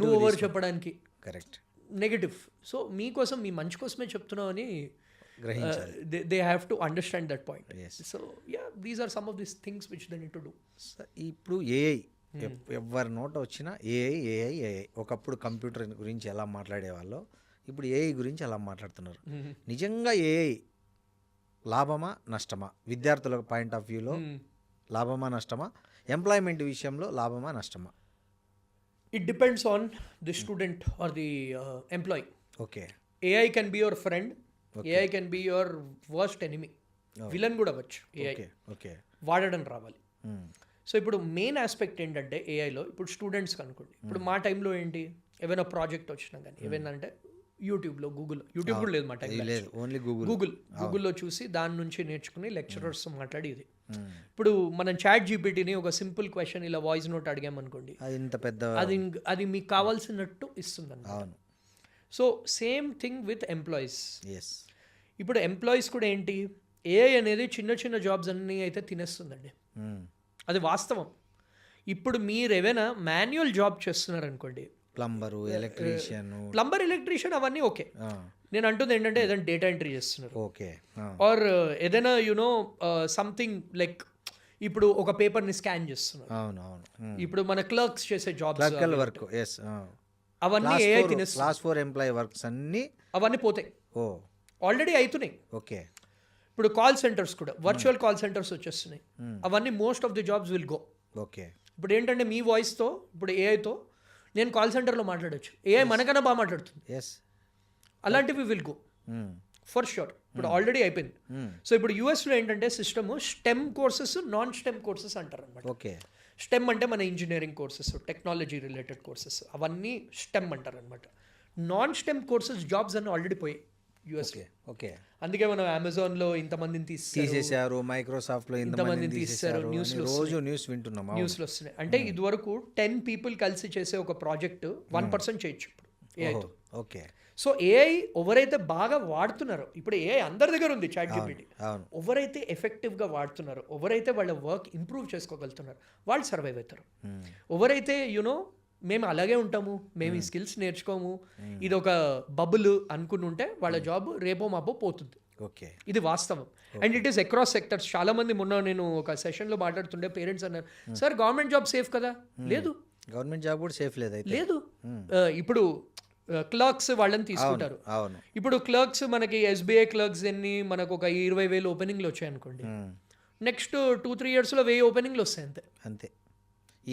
నువ్వు ఓవర్ చెప్పడానికి కరెక్ట్ నెగటివ్. సో మీకోసం, మీ మంచి కోసమే చెప్తున్నావు అని they have to understand that point. Yes. So yeah, these are some of these things which they need to do. ఇప్పుడు ఏఐ ఎవరి నోట వచ్చినా ఏఐ. ఒకప్పుడు కంప్యూటర్ గురించి ఎలా మాట్లాడేవాళ్ళో ఇప్పుడు ఏఐ గురించి ఎలా మాట్లాడుతున్నారు. నిజంగా ఏఐ లాభమా నష్టమా? విద్యార్థుల పాయింట్ ఆఫ్ వ్యూలో లాభమా నష్టమా? ఎంప్లాయ్మెంట్ విషయంలో లాభమా నష్టమా? It depends on the student or the employee. Okay. AI can be your friend. Okay. AI can be your worst enemy. Villain కూడా అవ్వచ్చు ఏఐ. వాడడం రావాలి. సో ఇప్పుడు మెయిన్ ఆస్పెక్ట్ ఏంటంటే ఏఐలో ఇప్పుడు స్టూడెంట్స్కి అనుకోండి, ఇప్పుడు మా టైంలో ఏంటి, ఏమైనా ప్రాజెక్ట్ వచ్చినా కానీ ఏమైనా అంటే యూట్యూబ్లో, యూట్యూబ్ కూడా లేదు మా టైంలో, ఓన్లీ గూగుల్లో చూసి దాని నుంచి నేర్చుకుని లెక్చరర్స్ మాట్లాడేది. ఇప్పుడు మనం చాట్ జీపీటీని ఒక సింపుల్ క్వశ్చన్ ఇలా వాయిస్ నోట్ అడిగామనుకోండి, అది మీకు కావాల్సినట్టు ఇస్తుంది అన్నమాట. So same thing with employees. ఇప్పుడు ఎంప్లాయీస్ కూడా ఏంటి, ఏఐ అనేది చిన్న చిన్న జాబ్స్ అన్నీ అయితే తినేస్తుందండి, అది వాస్తవం. ఇప్పుడు మీరు ఏమైనా మాన్యువల్ జాబ్ చేస్తున్నారు అనుకోండి, ప్లంబర్, ఎలక్ట్రీషియన్ అవన్నీ ఓకే. నేను అంటుంది ఏంటంటే ఏదైనా డేటా ఎంట్రీ చేస్తున్నారు, ఆర్ ఏదైనా యునో సంథింగ్ లైక్ ఇప్పుడు ఒక పేపర్ని స్కాన్ చేస్తున్నారు. ఇప్పుడు మన క్లర్క్స్ చేసే జాబ్స్ అవన్నీ ఏఐ తినేస్తుంది. క్లాస్ 4 ఎంప్లాయీ వర్క్స్ అవన్నీ పోతాయి, ఆల్రెడీ అవుతున్నాయి. ఓకే. ఇప్పుడు కాల్ సెంటర్స్ కూడా వర్చువల్ కాల్ సెంటర్స్ వచ్చేస్తున్నాయి. అవన్నీ most of the jobs will go. Okay. ఇప్పుడు ఏంటంటే మీ వాయిస్తో ఇప్పుడు ఏఐతో నేను కాల్ సెంటర్లో మాట్లాడొచ్చు. ఏఐ మనకన్నా బాగా మాట్లాడుతుంది. ఎస్. అలాంటివి విల్ గో ఫర్ షూర్. ఇప్పుడు ఆల్రెడీ అయిపోయింది. సో ఇప్పుడు యూఎస్లో ఏంటంటే system stem courses, non stem courses అంటారు అనమాట. ఓకే. స్టెమ్ అంటే మన engineering courses, technology related courses, అవన్నీ స్టెమ్ అంటారు అనమాట. నాన్ స్టెమ్ కోర్సెస్ జాబ్స్ అన్నీ ఆల్రెడీ పోయాయి యూఎస్లో. ఓకే. అందుకే మనం అమెజాన్లో ఇంతమందిని తీసేశారు, మైక్రోసాఫ్ట్లో ఇంతమందిని తీసేశారు, రోజు న్యూస్ వింటున్నాం, న్యూస్లో వస్తున్నాయి. అంటే ఇదివరకు 10 people కలిసి చేసే ఒక ప్రాజెక్ట్ 1% చేయొచ్చు ఇప్పుడు ఏఐతో. ఓకే. సో ఏఐ ఎవరైతే బాగా వాడుతున్నారో, ఇప్పుడు ఏఐ అందరి దగ్గర ఉంది, చాట్ జీపీటీ. ఎవరైతే ఎఫెక్టివ్గా వాడుతున్నారో, ఎవరైతే వాళ్ళ వర్క్ ఇంప్రూవ్ చేసుకోగలుగుతున్నారో వాళ్ళు సర్వైవ్ అవుతారు. ఎవరైతే యూనో మేము అలాగే ఉంటాము, మేము ఈ స్కిల్స్ నేర్చుకోము, ఇది ఒక బబుల్ అనుకుని ఉంటే వాళ్ళ జాబ్ రేపో మాపో పోతుంది. ఓకే. ఇది వాస్తవం. And it is across sectors. చాలా మంది మొన్న నేను ఒక సెషన్లో మాట్లాడుతుండే పేరెంట్స్ అన్నారు, సార్ గవర్నమెంట్ జాబ్ సేఫ్ కదా? లేదు, గవర్నమెంట్ జాబ్ కూడా సేఫ్ లేదు. ఇప్పుడు క్లర్క్స్ వాళ్ళని తీసుకుంటారు. ఇప్పుడు క్లర్క్స్ మనకి ఎస్బీఐ క్లర్క్స్ ఎన్ని మనకు ఒక 20,000 ఓపెనింగ్లు వచ్చాయి అనుకోండి, నెక్స్ట్ 2-3 yearsలో 1000 ఓపెనింగ్లు వస్తాయి అంతే. అంతే.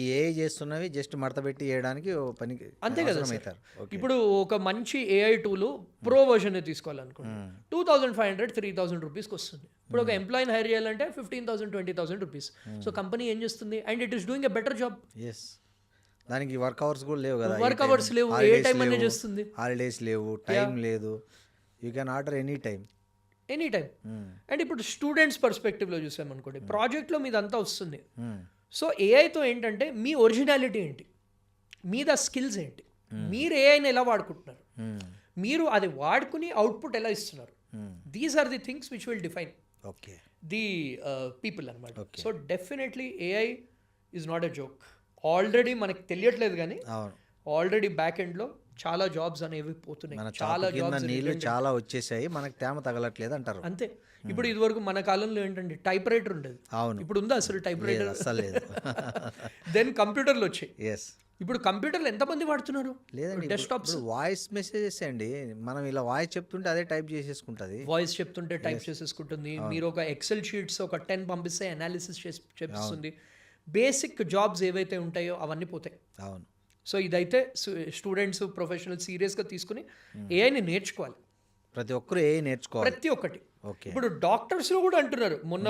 ఈ ఏఐ చేస్తున్నవి జస్ట్ మడత పెట్టి చేయడానికి పనికి అంతే కదా సార్. ఇప్పుడు ఒక మంచి ఏఐ టూల్ ప్రో వర్షన్ తీసుకోవాలనుకోండి 2,500-3,000 రూపీస్కి వస్తుంది. ఇప్పుడు ఒక ఎంప్లాయీని హైర్ చేయాలంటే 15,000-20,000 రూపీస్. సో కంపెనీ ఏం చేస్తుంది? And it is doing a better job. Yes. దానికి వర్క్ అవర్స్ కూడా లేవు కదా, వర్క్ అవర్స్ లేవు, ఏ టైం అనేది చేస్తుంది, హాలిడేస్ లేవు, టైం లేదు, you can order any time. And ఇప్పుడు స్టూడెంట్స్ పర్స్పెక్టివ్లో చూసామనుకోండి, ప్రాజెక్ట్లో మీదంతా వస్తుంది. సో ఏఐతో ఏంటంటే మీ ఒరిజినాలిటీ ఏంటి, మీద స్కిల్స్ ఏంటి, మీరు ఏఐని ఎలా వాడుకుంటున్నారు, మీరు అది వాడుకుని అవుట్పుట్ ఎలా ఇస్తున్నారు, these are the things which will define the people అనమాట. So definitely AI is not a joke. Already మనకి తెలియట్లేదు కానీ ఆల్రెడీ బ్యాక్ ఎండ్లో చాలా జాబ్స్ అనేవి పోతున్నాయి, చాలా జాబ్స్ నీళ్ళు చాలా వచ్చేసాయి, మనకు తేమ తగలట్లేదు అంటారు. అంతే. ఇప్పుడు ఇదివరకు మన కాలంలో ఏంటంటే టైప్ రైటర్ ఉండేది, ఇప్పుడు ఉందా అసలు టైప్ రైటర్? అసలు లేదు. దెన్ కంప్యూటర్లు వచ్చాయి. ఎస్. ఇప్పుడు కంప్యూటర్లు ఎంతమంది వాడుతున్నారు? లేదండి, డెస్క్టాప్స్. వాయిస్ మెసేజెస్ అండి, మనం ఇలా వాయిస్ చెప్తుంటే అదే టైప్ చేసేసుకుంటుంది, వాయిస్ చెప్తుంటే టైప్ చేసేసుకుంటుంది. మీరు ఒక ఎక్సెల్ షీట్స్ ఒక 10 పంపిస్తే అనాలిసిస్ చేపిస్తుంది. బేసిక్ జాబ్స్ ఏవైతే ఉంటాయో అవన్నీ పోతాయి. అవును. సో ఇదైతే స్టూడెంట్స్ ప్రొఫెషనల్ సీరియస్గా తీసుకుని ఏఐని నేర్చుకోవాలి. ప్రతి ఒక్కరు ఏఐ నేర్చుకోవాలి, ప్రతి ఒక్కటి. ఇప్పుడు డాక్టర్స్లో కూడా అంటున్నారు. మొన్న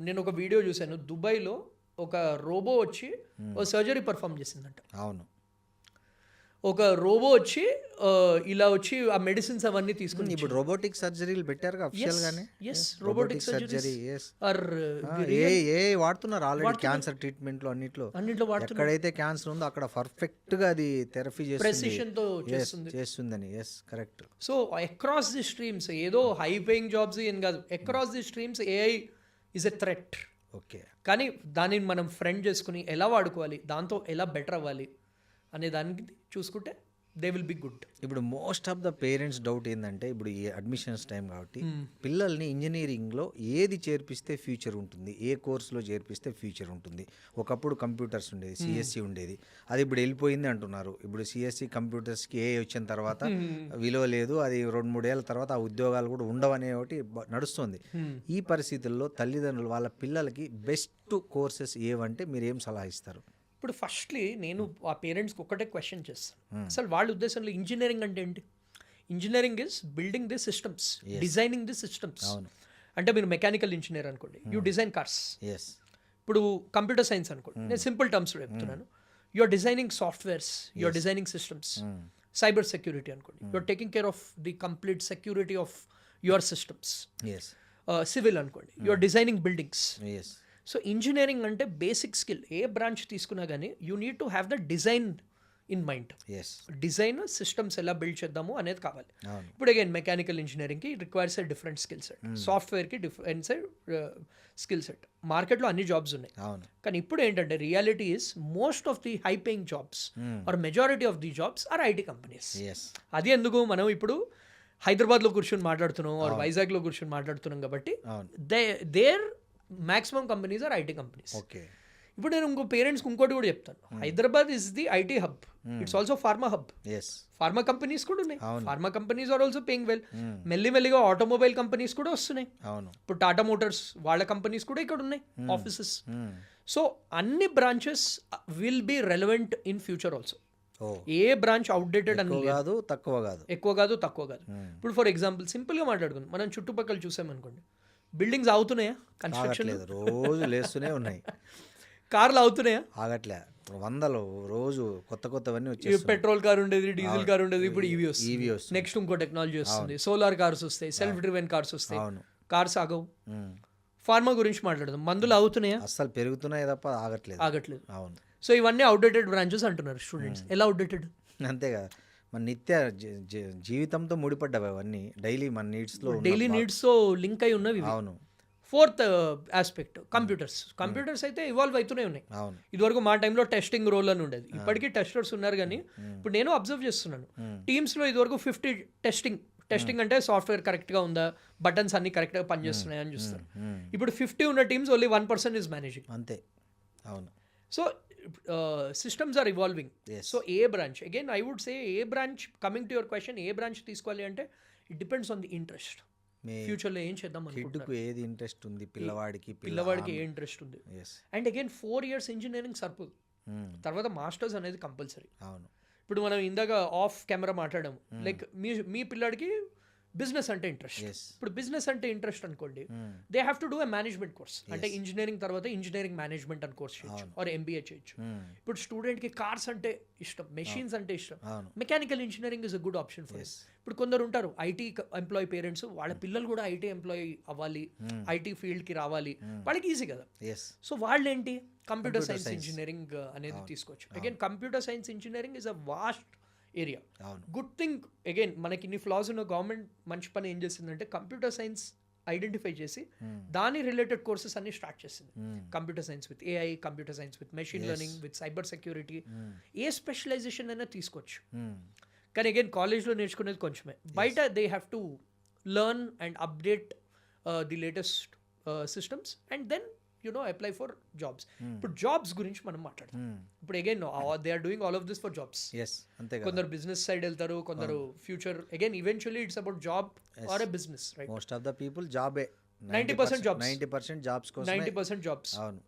నేను ఒక వీడియో చూశాను, దుబాయ్లో ఒక రోబో వచ్చి ఒక సర్జరీ పర్ఫామ్ చేసిందంట. అవును. ఒక రోబో వచ్చి ఇలా వచ్చి ఆ మెడిసిన్స్ అవన్నీ తీసుకుని. ఇప్పుడు రోబోటిక్ సర్జరీలు పెట్టారు అఫిషియల్ గానే. రోబోటిక్ సర్జరీ వాడుతున్నారు ఆల్రెడీ, క్యాన్సర్ ట్రీట్మెంట్ లో అన్నిట్లో ఎక్కడైతే క్యాన్సర్ ఉందో అక్కడ పర్ఫెక్ట్ గా అది థెరపీ చేస్తుందని. Yes, correct. So across the streams, ఏదో హై పేయింగ్ జాబ్స్ ఏం కాదు, across the streams AI is a threat. Okay. కానీ దానిని మనం ఫ్రెండ్ చేసుకుని ఎలా వాడుకోవాలి, దాంతో ఎలా బెటర్ అవ్వాలి అనే దానికి చూసుకుంటే దే విల్ బి గుడ్. ఇప్పుడు most of the parents doubt ఏంటంటే, ఇప్పుడు ఈ అడ్మిషన్స్ టైం కాబట్టి పిల్లల్ని ఇంజనీరింగ్లో ఏది చేర్పిస్తే ఫ్యూచర్ ఉంటుంది, ఏ కోర్సులో చేర్పిస్తే ఫ్యూచర్ ఉంటుంది. ఒకప్పుడు కంప్యూటర్స్ ఉండేది, సిఎస్సి ఉండేది, అది ఇప్పుడు వెళ్ళిపోయింది అంటున్నారు. ఇప్పుడు సిఎస్సి కంప్యూటర్స్కి ఏ వచ్చిన తర్వాత విలువ లేదు, అది 2-3 ఏళ్ళ తర్వాత ఆ ఉద్యోగాలు కూడా ఉండవనే ఒకటి నడుస్తుంది. ఈ పరిస్థితుల్లో తల్లిదండ్రులు వాళ్ళ పిల్లలకి బెస్ట్ కోర్సెస్ ఏవంటే మీరు ఏం సలహా ఇస్తారు? ఇప్పుడు ఫస్ట్లీ నేను ఆ పేరెంట్స్కి ఒక్కటే క్వశ్చన్ చేస్తాను, అసలు వాళ్ళ ఉద్దేశంలో ఇంజనీరింగ్ అంటే ఏంటి? Engineering is building the systems, designing the systems. అంటే మీరు మెకానికల్ ఇంజనీర్ అనుకోండి, యూ డిజైన్ కార్స్. ఇప్పుడు కంప్యూటర్ సైన్స్ అనుకోండి, నేను సింపుల్ టర్మ్స్లో చెప్తున్నాను, you are designing softwares, you are designing systems. Cyber security అనుకోండి, you are taking care of the complete security of your systems. Civil అనుకోండి, you are designing buildings. So engineering అంటే బేసిక్ స్కిల్. ఏ బ్రాంచ్ తీసుకున్నా కానీ you need to have the design in mind. Design systems ఎలా బిల్డ్ చేద్దాము అనేది కావాలి. ఇప్పుడు అగైన్ మెకానికల్ ఇంజనీరింగ్కి requires a different skill set, సాఫ్ట్వేర్కి డిఫరెంట్ స్కిల్ సెట్. మార్కెట్లో అన్ని జాబ్స్ ఉన్నాయి, కానీ ఇప్పుడు ఏంటంటే reality is most of the high paying jobs are majority of the jobs are IT companies. అది ఎందుకు మనం ఇప్పుడు హైదరాబాద్లో కూర్చొని మాట్లాడుతున్నాం, ఆర్ వైజాగ్లో కూర్చొని మాట్లాడుతున్నాం కాబట్టి there maximum companies are IT companies. ఇప్పుడు నేను ఇంకో పేరెంట్స్కి ఇంకోటి కూడా చెప్తాను, Hyderabad is the IT hub, it's also pharma hub. Yes, pharma companies కూడా ఉన్నాయి, pharma companies are also paying well. మెల్లిమెల్లిగా ఆటోమొబైల్ కంపెనీస్ కూడా వస్తున్నాయి. అవును. ఇప్పుడు టాటా మోటార్స్ వాళ్ళ కంపెనీస్ కూడా ఇక్కడ ఉన్నాయి, ఆఫీసెస్. సో అన్ని branches will be relevant in future also. A branch outdated అని కాదు, తక్కువ కాదు, ఎక్కువ కాదు, తక్కువ కాదు. ఇప్పుడు ఫర్ ఎగ్జాంపుల్ సింపుల్గా మాట్లాడుకుందాం, మనం చుట్టుపక్కల చూసామనుకోండి, బిల్డింగ్స్ అవుతున్నాయా, కన్స్ట్రక్షన్ రోజు లేస్తూనే ఉన్నాయి, కార్లు అవుతున్నాయా, ఆగట్లే, వందలు రోజు కొత్త కొత్తవన్నీ వచ్చి. పెట్రోల్ కార్ ఉండేది, డీజిల్ కార్ ఉండేది, ఇప్పుడు ఈవీ వస్తుంది. నెక్స్ట్ ఇంకో టెక్నాలజీ వస్తుంది, సోలార్ కార్స్ వస్తాయి, సెల్ఫ్ డ్రివెన్ కార్స్ వస్తాయి. కార్స్ ఆగవు. ఫార్మా గురించి మాట్లాడదాం, మందులు అవుతున్నాయా, అసలు పెరుగుతున్నాయి తప్ప ఆగట్లేదు. అవును. సో ఇవన్నీ అవుట్డేటెడ్ బ్రాంచెస్ అంటున్నారు స్టూడెంట్స్. ఎలా అవుట్డేటెడ్? అంతేగా, మన నిత్య జీవితంతో ముడిపడ్డవి అవన్నీ, డైలీ మన డైలీ నీడ్స్తో లింక్ అయి ఉన్నవి. అవును. ఫోర్త్ ఆస్పెక్ట్ కంప్యూటర్స్ అయితే ఇవాల్వ్ అవుతూనే ఉన్నాయి. ఇదివరకు మా టైంలో టెస్టింగ్ రోల్ అని ఉండేది, ఇప్పటికీ టెస్టర్స్ ఉన్నారు. కానీ ఇప్పుడు నేను అబ్జర్వ్ చేస్తున్నాను, టీమ్స్లో ఇదివరకు 50 టెస్టింగ్ అంటే సాఫ్ట్వేర్ కరెక్ట్గా ఉందా, బటన్స్ అన్ని కరెక్ట్గా పనిచేస్తున్నాయా అని చూస్తారు. ఇప్పుడు 50 ఉన్న టీమ్స్ ఓన్లీ 1% ఈజ్ మేనేజింగ్. అంతే. అవును. So systems are evolving. So ఏ branch, again I would say, ఏ branch, coming to your question, ఏ బ్రాంచ్ తీసుకోవాలి అంటే it depends on the interest. ఫ్యూచర్లో ఏం చేద్దాం అనుకుంటున్నారు, ఏది ఇంట్రెస్ట్ ఉంది పిల్లవాడికి ఏ ఇంట్రెస్ట్ ఉంది. అండ్ అగైన్ 4 years ఇంజనీరింగ్ సరిపోదు, తర్వాత మాస్టర్స్ అనేది కంపల్సరీ. అవును. ఇప్పుడు మనం ఇందాక ఆఫ్ కెమెరా మాట్లాడాము, లైక్ మీ పిల్లాడికి బిజినెస్ అంటే ఇంట్రెస్ట్. ఇప్పుడు బిజినెస్ అంటే ఇంట్రెస్ట్ అనుకోండి, they have to do a management course. అంటే ఇంజనీరింగ్ తర్వాత ఇంజనీరింగ్ మేనేజ్మెంట్ అని కోర్స్ చేయొచ్చు, ఆర్ MBA చేయొచ్చు. ఇప్పుడు స్టూడెంట్కి కార్స్ అంటే ఇష్టం, మెషిన్స్ అంటే ఇష్టం, mechanical engineering is a good option for his. ఇప్పుడు కొందరు ఉంటారు ఐటీ ఎంప్లాయీ పేరెంట్స్, వాళ్ళ పిల్లలు కూడా ఐటీ ఎంప్లాయీ అవ్వాలి, ఐటీ ఫీల్డ్కి రావాలి, వాళ్ళకి ఈజీ కదా. సో వాళ్ళు ఏంటి, కంప్యూటర్ సైన్స్ ఇంజనీరింగ్ అనేది తీసుకోవచ్చు. Again computer science engineering is a vast area. Good thing, again మనకి ఇన్ని ఫ్లాస్ ఉన్న గవర్నమెంట్ మంచి పని ఏం చేసిందంటే కంప్యూటర్ సైన్స్ ఐడెంటిఫై చేసి దాని రిలేటెడ్ కోర్సెస్ అన్ని స్టార్ట్ చేసింది. Computer science with AI, computer science with machine learning, with cyber security, ఏ స్పెషలైజేషన్ అయినా తీసుకోవచ్చు. కానీ అగైన్ కాలేజ్లో నేర్చుకునేది కొంచెమే, బయట they have to learn and update the latest systems and then apply for jobs. ఇప్పుడు జాబ్స్ గురించి మనం మాట్లాడతాం. ఇప్పుడు again they are doing all of this for jobs. కొందరు బిజినెస్ సైడ్ వెళ్తారు, కొందరు future, again eventually it's about job or a business, right? Most of the people జాబే. 90% జాబ్స్, 90% జాబ్స్ కోసం 90% జాబ్స్.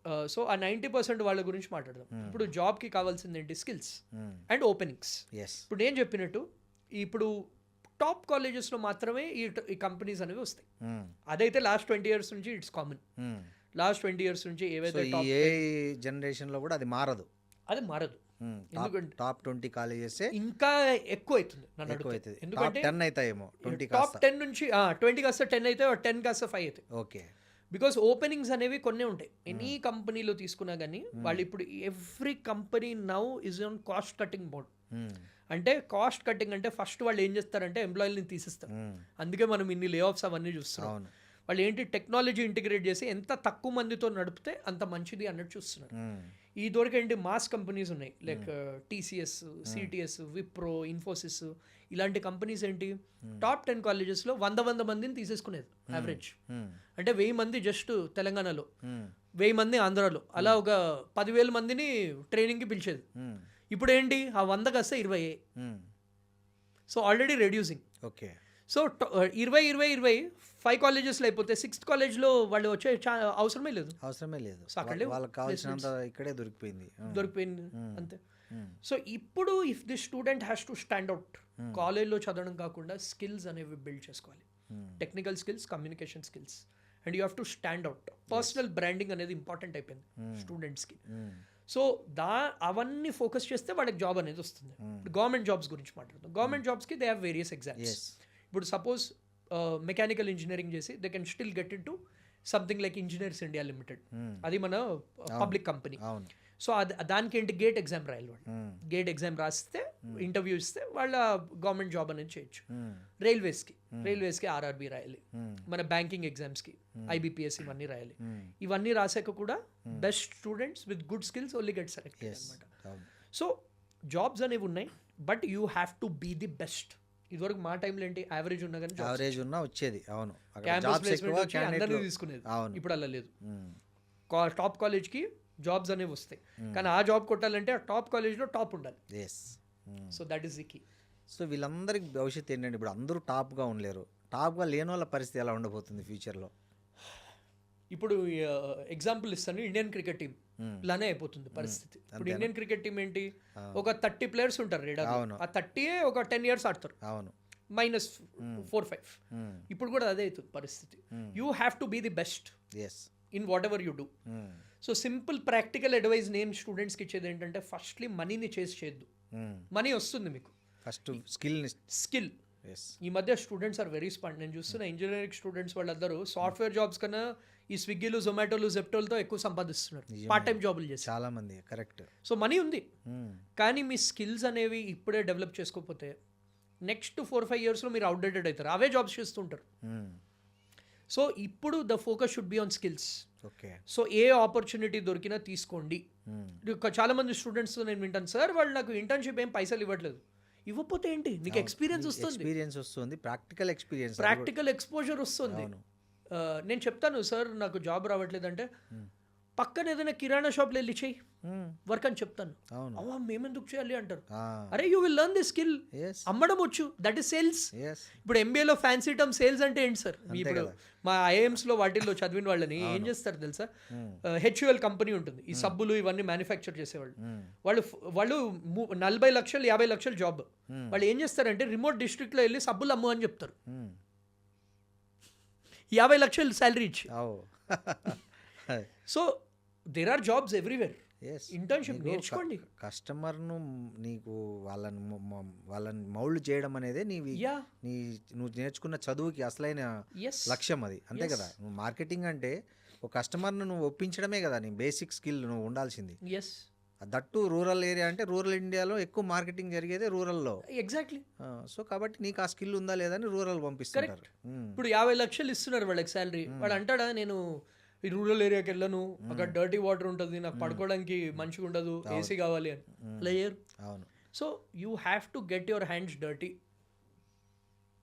సో ఆ 90% వాళ్ళ గురించి మాట్లాడదాం. ఇప్పుడు జాబ్కి కావాల్సింది ఏంటి, స్కిల్స్ అండ్ ఓపెనింగ్స్. ఇప్పుడు నేను చెప్పినట్టు ఇప్పుడు టాప్ కాలేజెస్లో మాత్రమే ఈ కంపెనీస్ అనేవి వస్తాయి. అదైతే లాస్ట్ 20 years నుంచి ఇట్స్ కామన్. లాస్ట్ 20 years నుంచి ఏవైతే ఏ జనరేషన్లో కూడా అది మారదు. ఎందుకంటే టాప్ 20 కాలేజెస్ ఇంకా ఎక్కువ అవుతుంది నన్ను అడిగితే. ఎందుకంటే 10 అవుతాయేమో, టాప్ 10 నుంచి 20 కాస్త 10 అయితే, 10 కాస్త 5 అవుతాయి. ఓకే. బికాస్ ఓపెనింగ్స్ అనేవి కొన్ని ఉంటాయి. ఎనీ కంపెనీలో తీసుకున్నా కానీ వాళ్ళు ఇప్పుడు every company now is on cost cutting mode. అంటే కాస్ట్ కటింగ్ అంటే ఫస్ట్ వాళ్ళు ఏం చేస్తారంటే ఎంప్లాయీని తీసిస్తారు. అందుకే మనం ఇన్ని లే ఆఫ్స్ అవన్నీ చూస్తున్నాం. వాళ్ళు ఏంటి, టెక్నాలజీ ఇంటిగ్రేట్ చేసి ఎంత తక్కువ మందితో నడిపితే అంత మంచిది అన్నట్టు చూస్తున్నారు. ఈ దొరికేంటి మాస్ కంపెనీస్ ఉన్నాయి, like TCS, CTS, Wipro, Infosys, ఇలాంటి కంపెనీస్ ఏంటి టాప్ 10 కాలేజెస్లో 100 మందిని తీసేసుకునేది యావరేజ్. అంటే 1000 మంది జస్ట్ తెలంగాణలో, 1000 మంది ఆంధ్రాలో, అలా ఒక 10,000 మందిని ట్రైనింగ్కి పిలిచేది. ఇప్పుడు ఏంటి, ఆ 100 కాస్త 20. So already reducing. Okay. So 20 5 కాలేజెస్లో అయిపోతే 6th కాలేజ్లో వాళ్ళు వచ్చే అవసరమే లేదు. సో అక్కడ వాళ్ళకి కావాల్సినంత ఇక్కడే దొరికిపోయింది అంతే. సో ఇప్పుడు if the student has to stand out, కాలేజ్లో చదవడం కాకుండా స్కిల్స్ అనేవి బిల్డ్ చేసుకోవాలి. Technical skills, communication skills, and you have to stand out. Personal branding అనేది ఇంపార్టెంట్ అయిపోయింది స్టూడెంట్స్కి. సో అవన్నీ ఫోకస్ చేస్తే వాళ్ళకి జాబ్ అనేది వస్తుంది. గవర్నమెంట్ జాబ్స్ గురించి మాట్లాడుతాం. గవర్నమెంట్ జాబ్స్కి దే హ్యావ్ వేరియస్ ఎగ్జామ్స్. ఇప్పుడు సపోజ్ మెకానికల్ ఇంజనీరింగ్ చేసి they can still get in to something like engineers India limited, అది మన పబ్లిక్ కంపెనీ. సో దానికి ఏంటి, గేట్ ఎగ్జామ్ రాయాలి వాళ్ళు. గేట్ ఎగ్జామ్ రాస్తే, ఇంటర్వ్యూ ఇస్తే వాళ్ళ గవర్నమెంట్ జాబ్ అనేది చేయొచ్చు. రైల్వేస్కి RRB రాయాలి, మన బ్యాంకింగ్ ఎగ్జామ్స్కి IBPS ఇవన్నీ రాయాలి. ఇవన్నీ రాసాక కూడా best students with good skills only get selected అనమాట. సో జాబ్స్ అనేవి ఉన్నాయి, but you have to be the best. ఇదివరకు మా టైంలో ఏంటి, యావరేజ్ ఉన్నా కానీ యావరేజ్ ఉన్నా వచ్చేది. అవును. క్యాంపస్ ప్లేస్మెంట్ వచ్చి అందరినీ తీసుకునేది. ఇప్పుడు అలా లేదు. టాప్ కాలేజ్కి జాబ్స్ అనేవి వస్తాయి. కానీ ఆ జాబ్ కొట్టాలంటే ఆ టాప్ కాలేజ్లో టాప్ ఉండాలి. Yes. So that is the key. So వీళ్ళందరికి భవిష్యత్తు ఏంటంటే ఇప్పుడు అందరూ టాప్గా ఉండలేరు. టాప్గా లేని వాళ్ళ పరిస్థితి ఎలా ఉండబోతుంది ఫ్యూచర్లో? ఇప్పుడు ఎగ్జాంపుల్ ఇస్తాను, ఇండియన్ క్రికెట్ టీం లానే అయిపోతుంది పరిస్థితి. ఇప్పుడు ఇండియన్ క్రికెట్ టీం ఏంటి, ఒక 30 ప్లేయర్స్ ఉంటారు రేడా, ఆ 30 ఒక 10 years ఆడతారు, అవును, -4-5. ఇప్పుడు కూడా అదే అవుతుంది పరిస్థితి. You have to be the best yes, in whatever you do. So simple practical advice నేను స్టూడెంట్స్కి ఇచ్చేది ఏంటంటే, ఫస్ట్లీ మనీని చేసి చేయొద్దు. మనీ వస్తుంది మీకు, ఫస్ట్ స్కిల్. ఎస్. ఈ మధ్య స్టూడెంట్స్ ఆర్ వెరీ స్మార్ట్. నేను చూస్తున్న ఇంజనీరింగ్ స్టూడెంట్స్ వాళ్ళందరూ సాఫ్ట్వేర్ జాబ్స్ కన్నా ఈ స్విగ్గీలు, జొమాటోలు, జెప్టోలతో ఎక్కువ సంపాదిస్తున్నారు, పార్ట్ టైం జాబులు చేసి. చాలా మంది, కరెక్ట్. సో మనీ ఉంది, కానీ మీ స్కిల్స్ అనేవి ఇప్పుడే డెవలప్ చేసుకోకపోతే నెక్స్ట్ 4-5 yearsలో మీరు అవుట్డేటెడ్ అవుతారు, అవే జాబ్స్ చేస్తుంటారు. సో ఇప్పుడు the focus should be on skills. Okay. So A opportunity దొరికినా తీసుకోండి. చాలా మంది స్టూడెంట్స్ నేను వింటాను, సార్ వాళ్ళు నాకు ఇంటర్న్షిప్ ఏం పైసలు ఇవ్వట్లేదు. ఇవ్వకపోతే ఏంటి, నీకు ఎక్స్పీరియన్స్ వస్తుంది, ప్రాక్టికల్ ఎక్స్పోజర్ వస్తుంది. నేను చెప్తాను, సార్ నాకు జాబ్ రావట్లేదంటే పక్కన ఏదైనా కిరాణా షాప్లో వెళ్ళి చెయ్యి వర్క్ అని చెప్తాను. అవా మేమెందుకు చేయాలి అంటారు. అరే you will learn the skill, అమ్మడం వచ్చు, దట్ ఈస్ సేల్స్. ఇప్పుడు ఎంబీఏలో ఫ్యాన్సీ టర్మ్ సేల్స్ అంటే ఏంటి సార్? ఇప్పుడు మా ఐఐఎమ్స్లో వాటిల్లో చదివిన వాళ్ళని ఏం చేస్తారు తెలుసా, హెచ్యుఎల్ కంపెనీ ఉంటుంది, ఈ సబ్బులు ఇవన్నీ మ్యానుఫ్యాక్చర్ చేసేవాళ్ళు. వాళ్ళు 40 లక్షలు 50 లక్షలు జాబ్. వాళ్ళు ఏం చేస్తారంటే రిమోట్ డిస్ట్రిక్ట్లో వెళ్ళి సబ్బులు అమ్ము అని చెప్తారు, 50 లక్షలు శాలరీ ఇచ్చి. So there are jobs everywhere. Internship నేర్చుకోండి. కస్టమర్ను నీకు వాళ్ళని మౌల్డ్ చేయడం అనేది నువ్వు నేర్చుకున్న చదువుకి అసలైన లక్ష్యం అది, అంతే కదా. నువ్వు మార్కెటింగ్ అంటే ఒక కస్టమర్ను నువ్వు ఒప్పించడమే కదా నీ బేసిక్ స్కిల్ నువ్వు ఉండాల్సింది. దట్టు రూరల్ ఏరియా అంటే, రూరల్ ఇండియాలో ఎక్కువ మార్కెటింగ్ జరిగేదే రూరల్లో. ఎగ్జాక్ట్లీ. సో కాబట్టి నీకు ఆ స్కిల్ ఉందా లేదా అని రూరల్ పంపిస్తారు. ఇప్పుడు 50 లక్షలు ఇస్తున్నారు వాళ్ళకి శాలరీ. వాడు అంటాడా, నేను ఈ రూరల్ ఏరియాకి వెళ్ళను, అక్కడ డర్టీ వాటర్ ఉంటుంది, నాకు పడుకోవడానికి మంచిగా ఉండదు, ఏసీ కావాలి అని లేయర్. అవును. So you have to get your hands dirty,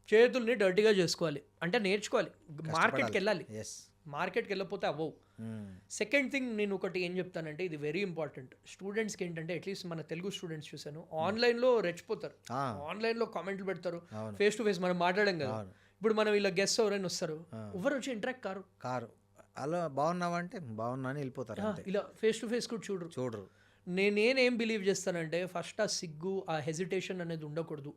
చేతుల్ని డర్టీగా చేసుకోవాలి, అంటే నేర్చుకోవాలి, మార్కెట్కి వెళ్ళాలి. మార్కెట్కి వెళ్ళకపోతే అవ్వవు. సెకండ్ థింగ్ నేను ఒకటి ఏం చెప్తానంటే, ఇది వెరీ ఇంపార్టెంట్ స్టూడెంట్స్కి ఏంటంటే, అట్లీస్ట్ మన తెలుగు స్టూడెంట్స్ చూసాను, ఆన్లైన్లో రెచ్చిపోతారు, ఆన్లైన్లో కామెంట్లు పెడతారు, ఫేస్ టు ఫేస్ మనం మాట్లాడడం కదా. ఇప్పుడు మనం ఇలా గెస్ట్ ఎవరైనా వస్తారు, ఎవరు వచ్చి ఇంటరాక్ట్ కారు అలా బాగున్నావా అంటే బాగున్నా అని వెళ్ళిపోతారు, ఇలా ఫేస్ టు ఫేస్ కూడా చూడరు. నేనేం బిలీవ్ చేస్తానంటే, ఫస్ట్ ఆ సిగ్గు, ఆ హెజిటేషన్ అనేది ఉండకూడదు.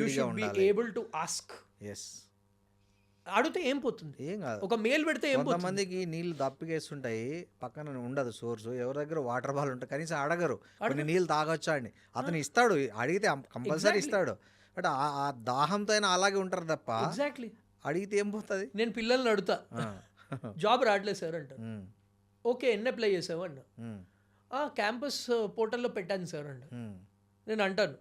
You should be able to ask. అడిగితే ఏం పోతుంది, ఏం కాదు. ఒక మెయిల్ పెడితే ఏం పోతుంది. కొంతమందికి నీళ్ళు దప్పికేస్తుంటాయి, పక్కన ఉండదు సోర్సు, ఎవరి దగ్గర వాటర్ బాల్ ఉంటాయి, కనీసం అడగరు కొన్ని నీళ్ళు తాగొచ్చా అని. అతను ఇస్తాడు, అడిగితే కంపల్సరీ ఇస్తాడు, బట్ ఆ దాహంతో అయినా అలాగే ఉంటారు తప్ప ఎగ్జాక్ట్లీ అడిగితే ఏం పోతుంది. నేను పిల్లల్ని అడుగుతా, జాబ్ రావట్లేదు సార్ అంటారు. ఓకే, ఎన్ని అప్లై చేసావు అన్న, క్యాంపస్ పోర్టల్లో పెట్టాను సార్ అంట. నేను అంటాను,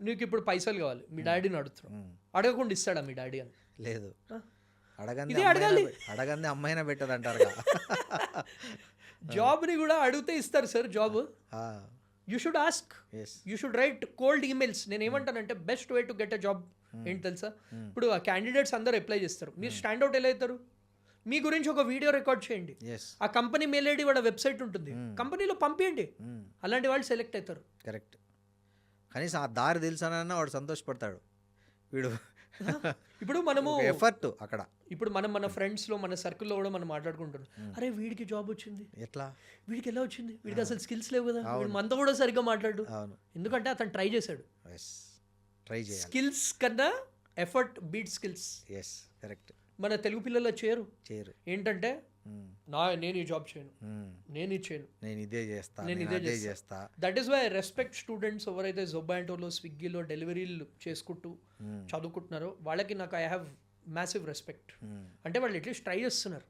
నీకు ఇప్పుడు పైసలు కావాలి, మీ డాడీని అడుగుతాను, అడగకుండా ఇస్తాడా మీ డాడీ అని? లేదు, అడగంది అమ్మాయినా పెట్టదు అంటారు. జాబ్ని కూడా అడిగితే ఇస్తారు sir job. You should ask, you should write cold emails. నేను ఏమంటానంటే, best way to get a job ఏంటి తెలుసా, ఇప్పుడు ఆ క్యాండిడేట్స్ అందరూ అప్లై చేస్తారు, మీరు స్టాండ్అవుట్ ఎలా అవుతారు, మీ గురించి ఒక వీడియో రికార్డ్ చేయండి, ఆ కంపెనీ మెయిల్ ఐడి వాళ్ళ వెబ్సైట్ ఉంటుంది, కంపెనీలో పంపించండి, అలాంటి వాళ్ళు సెలెక్ట్ అవుతారు. కరెక్ట్. కనీసం ఆ దారి తెలుసానన్నా వాడు సంతోషపడతాడు. వీడు ఇప్పుడు మనము ఎఫర్ట్ అక్కడ, ఇప్పుడు మన ఫ్రెండ్స్లో, మన సర్కిల్లో కూడా మనం మాట్లాడుకుంటున్నాం, అరే వీడికి జాబ్ వచ్చింది, ఎట్లా, వీడికి ఎలా వచ్చింది, వీడికి అసలు స్కిల్స్ లేవు కదా, మనతో కూడా సరిగ్గా మాట్లాడు. ఎందుకంటే అతను ట్రై చేశాడు. స్కిల్స్ కన్నా ఎఫర్ట్ బీట్ స్కిల్స్. కరెక్ట్. మన తెలుగు పిల్లలు చేయరు. ఏంటంటే, నేను ఈ జాబ్ చేయను, నేను ఇది చేయను, నేను ఇదే చేస్తా. That is why I respect students ఎవరైతే జొమాటోలో, స్విగ్గీలో డెలివరీలు చేసుకుంటూ చదువుకుంటున్నారో వాళ్ళకి నాకు ఐ హ్యావ్ మ్యాసివ్ రెస్పెక్ట్. అంటే వాళ్ళు అట్లీస్ట్ ట్రై చేస్తున్నారు.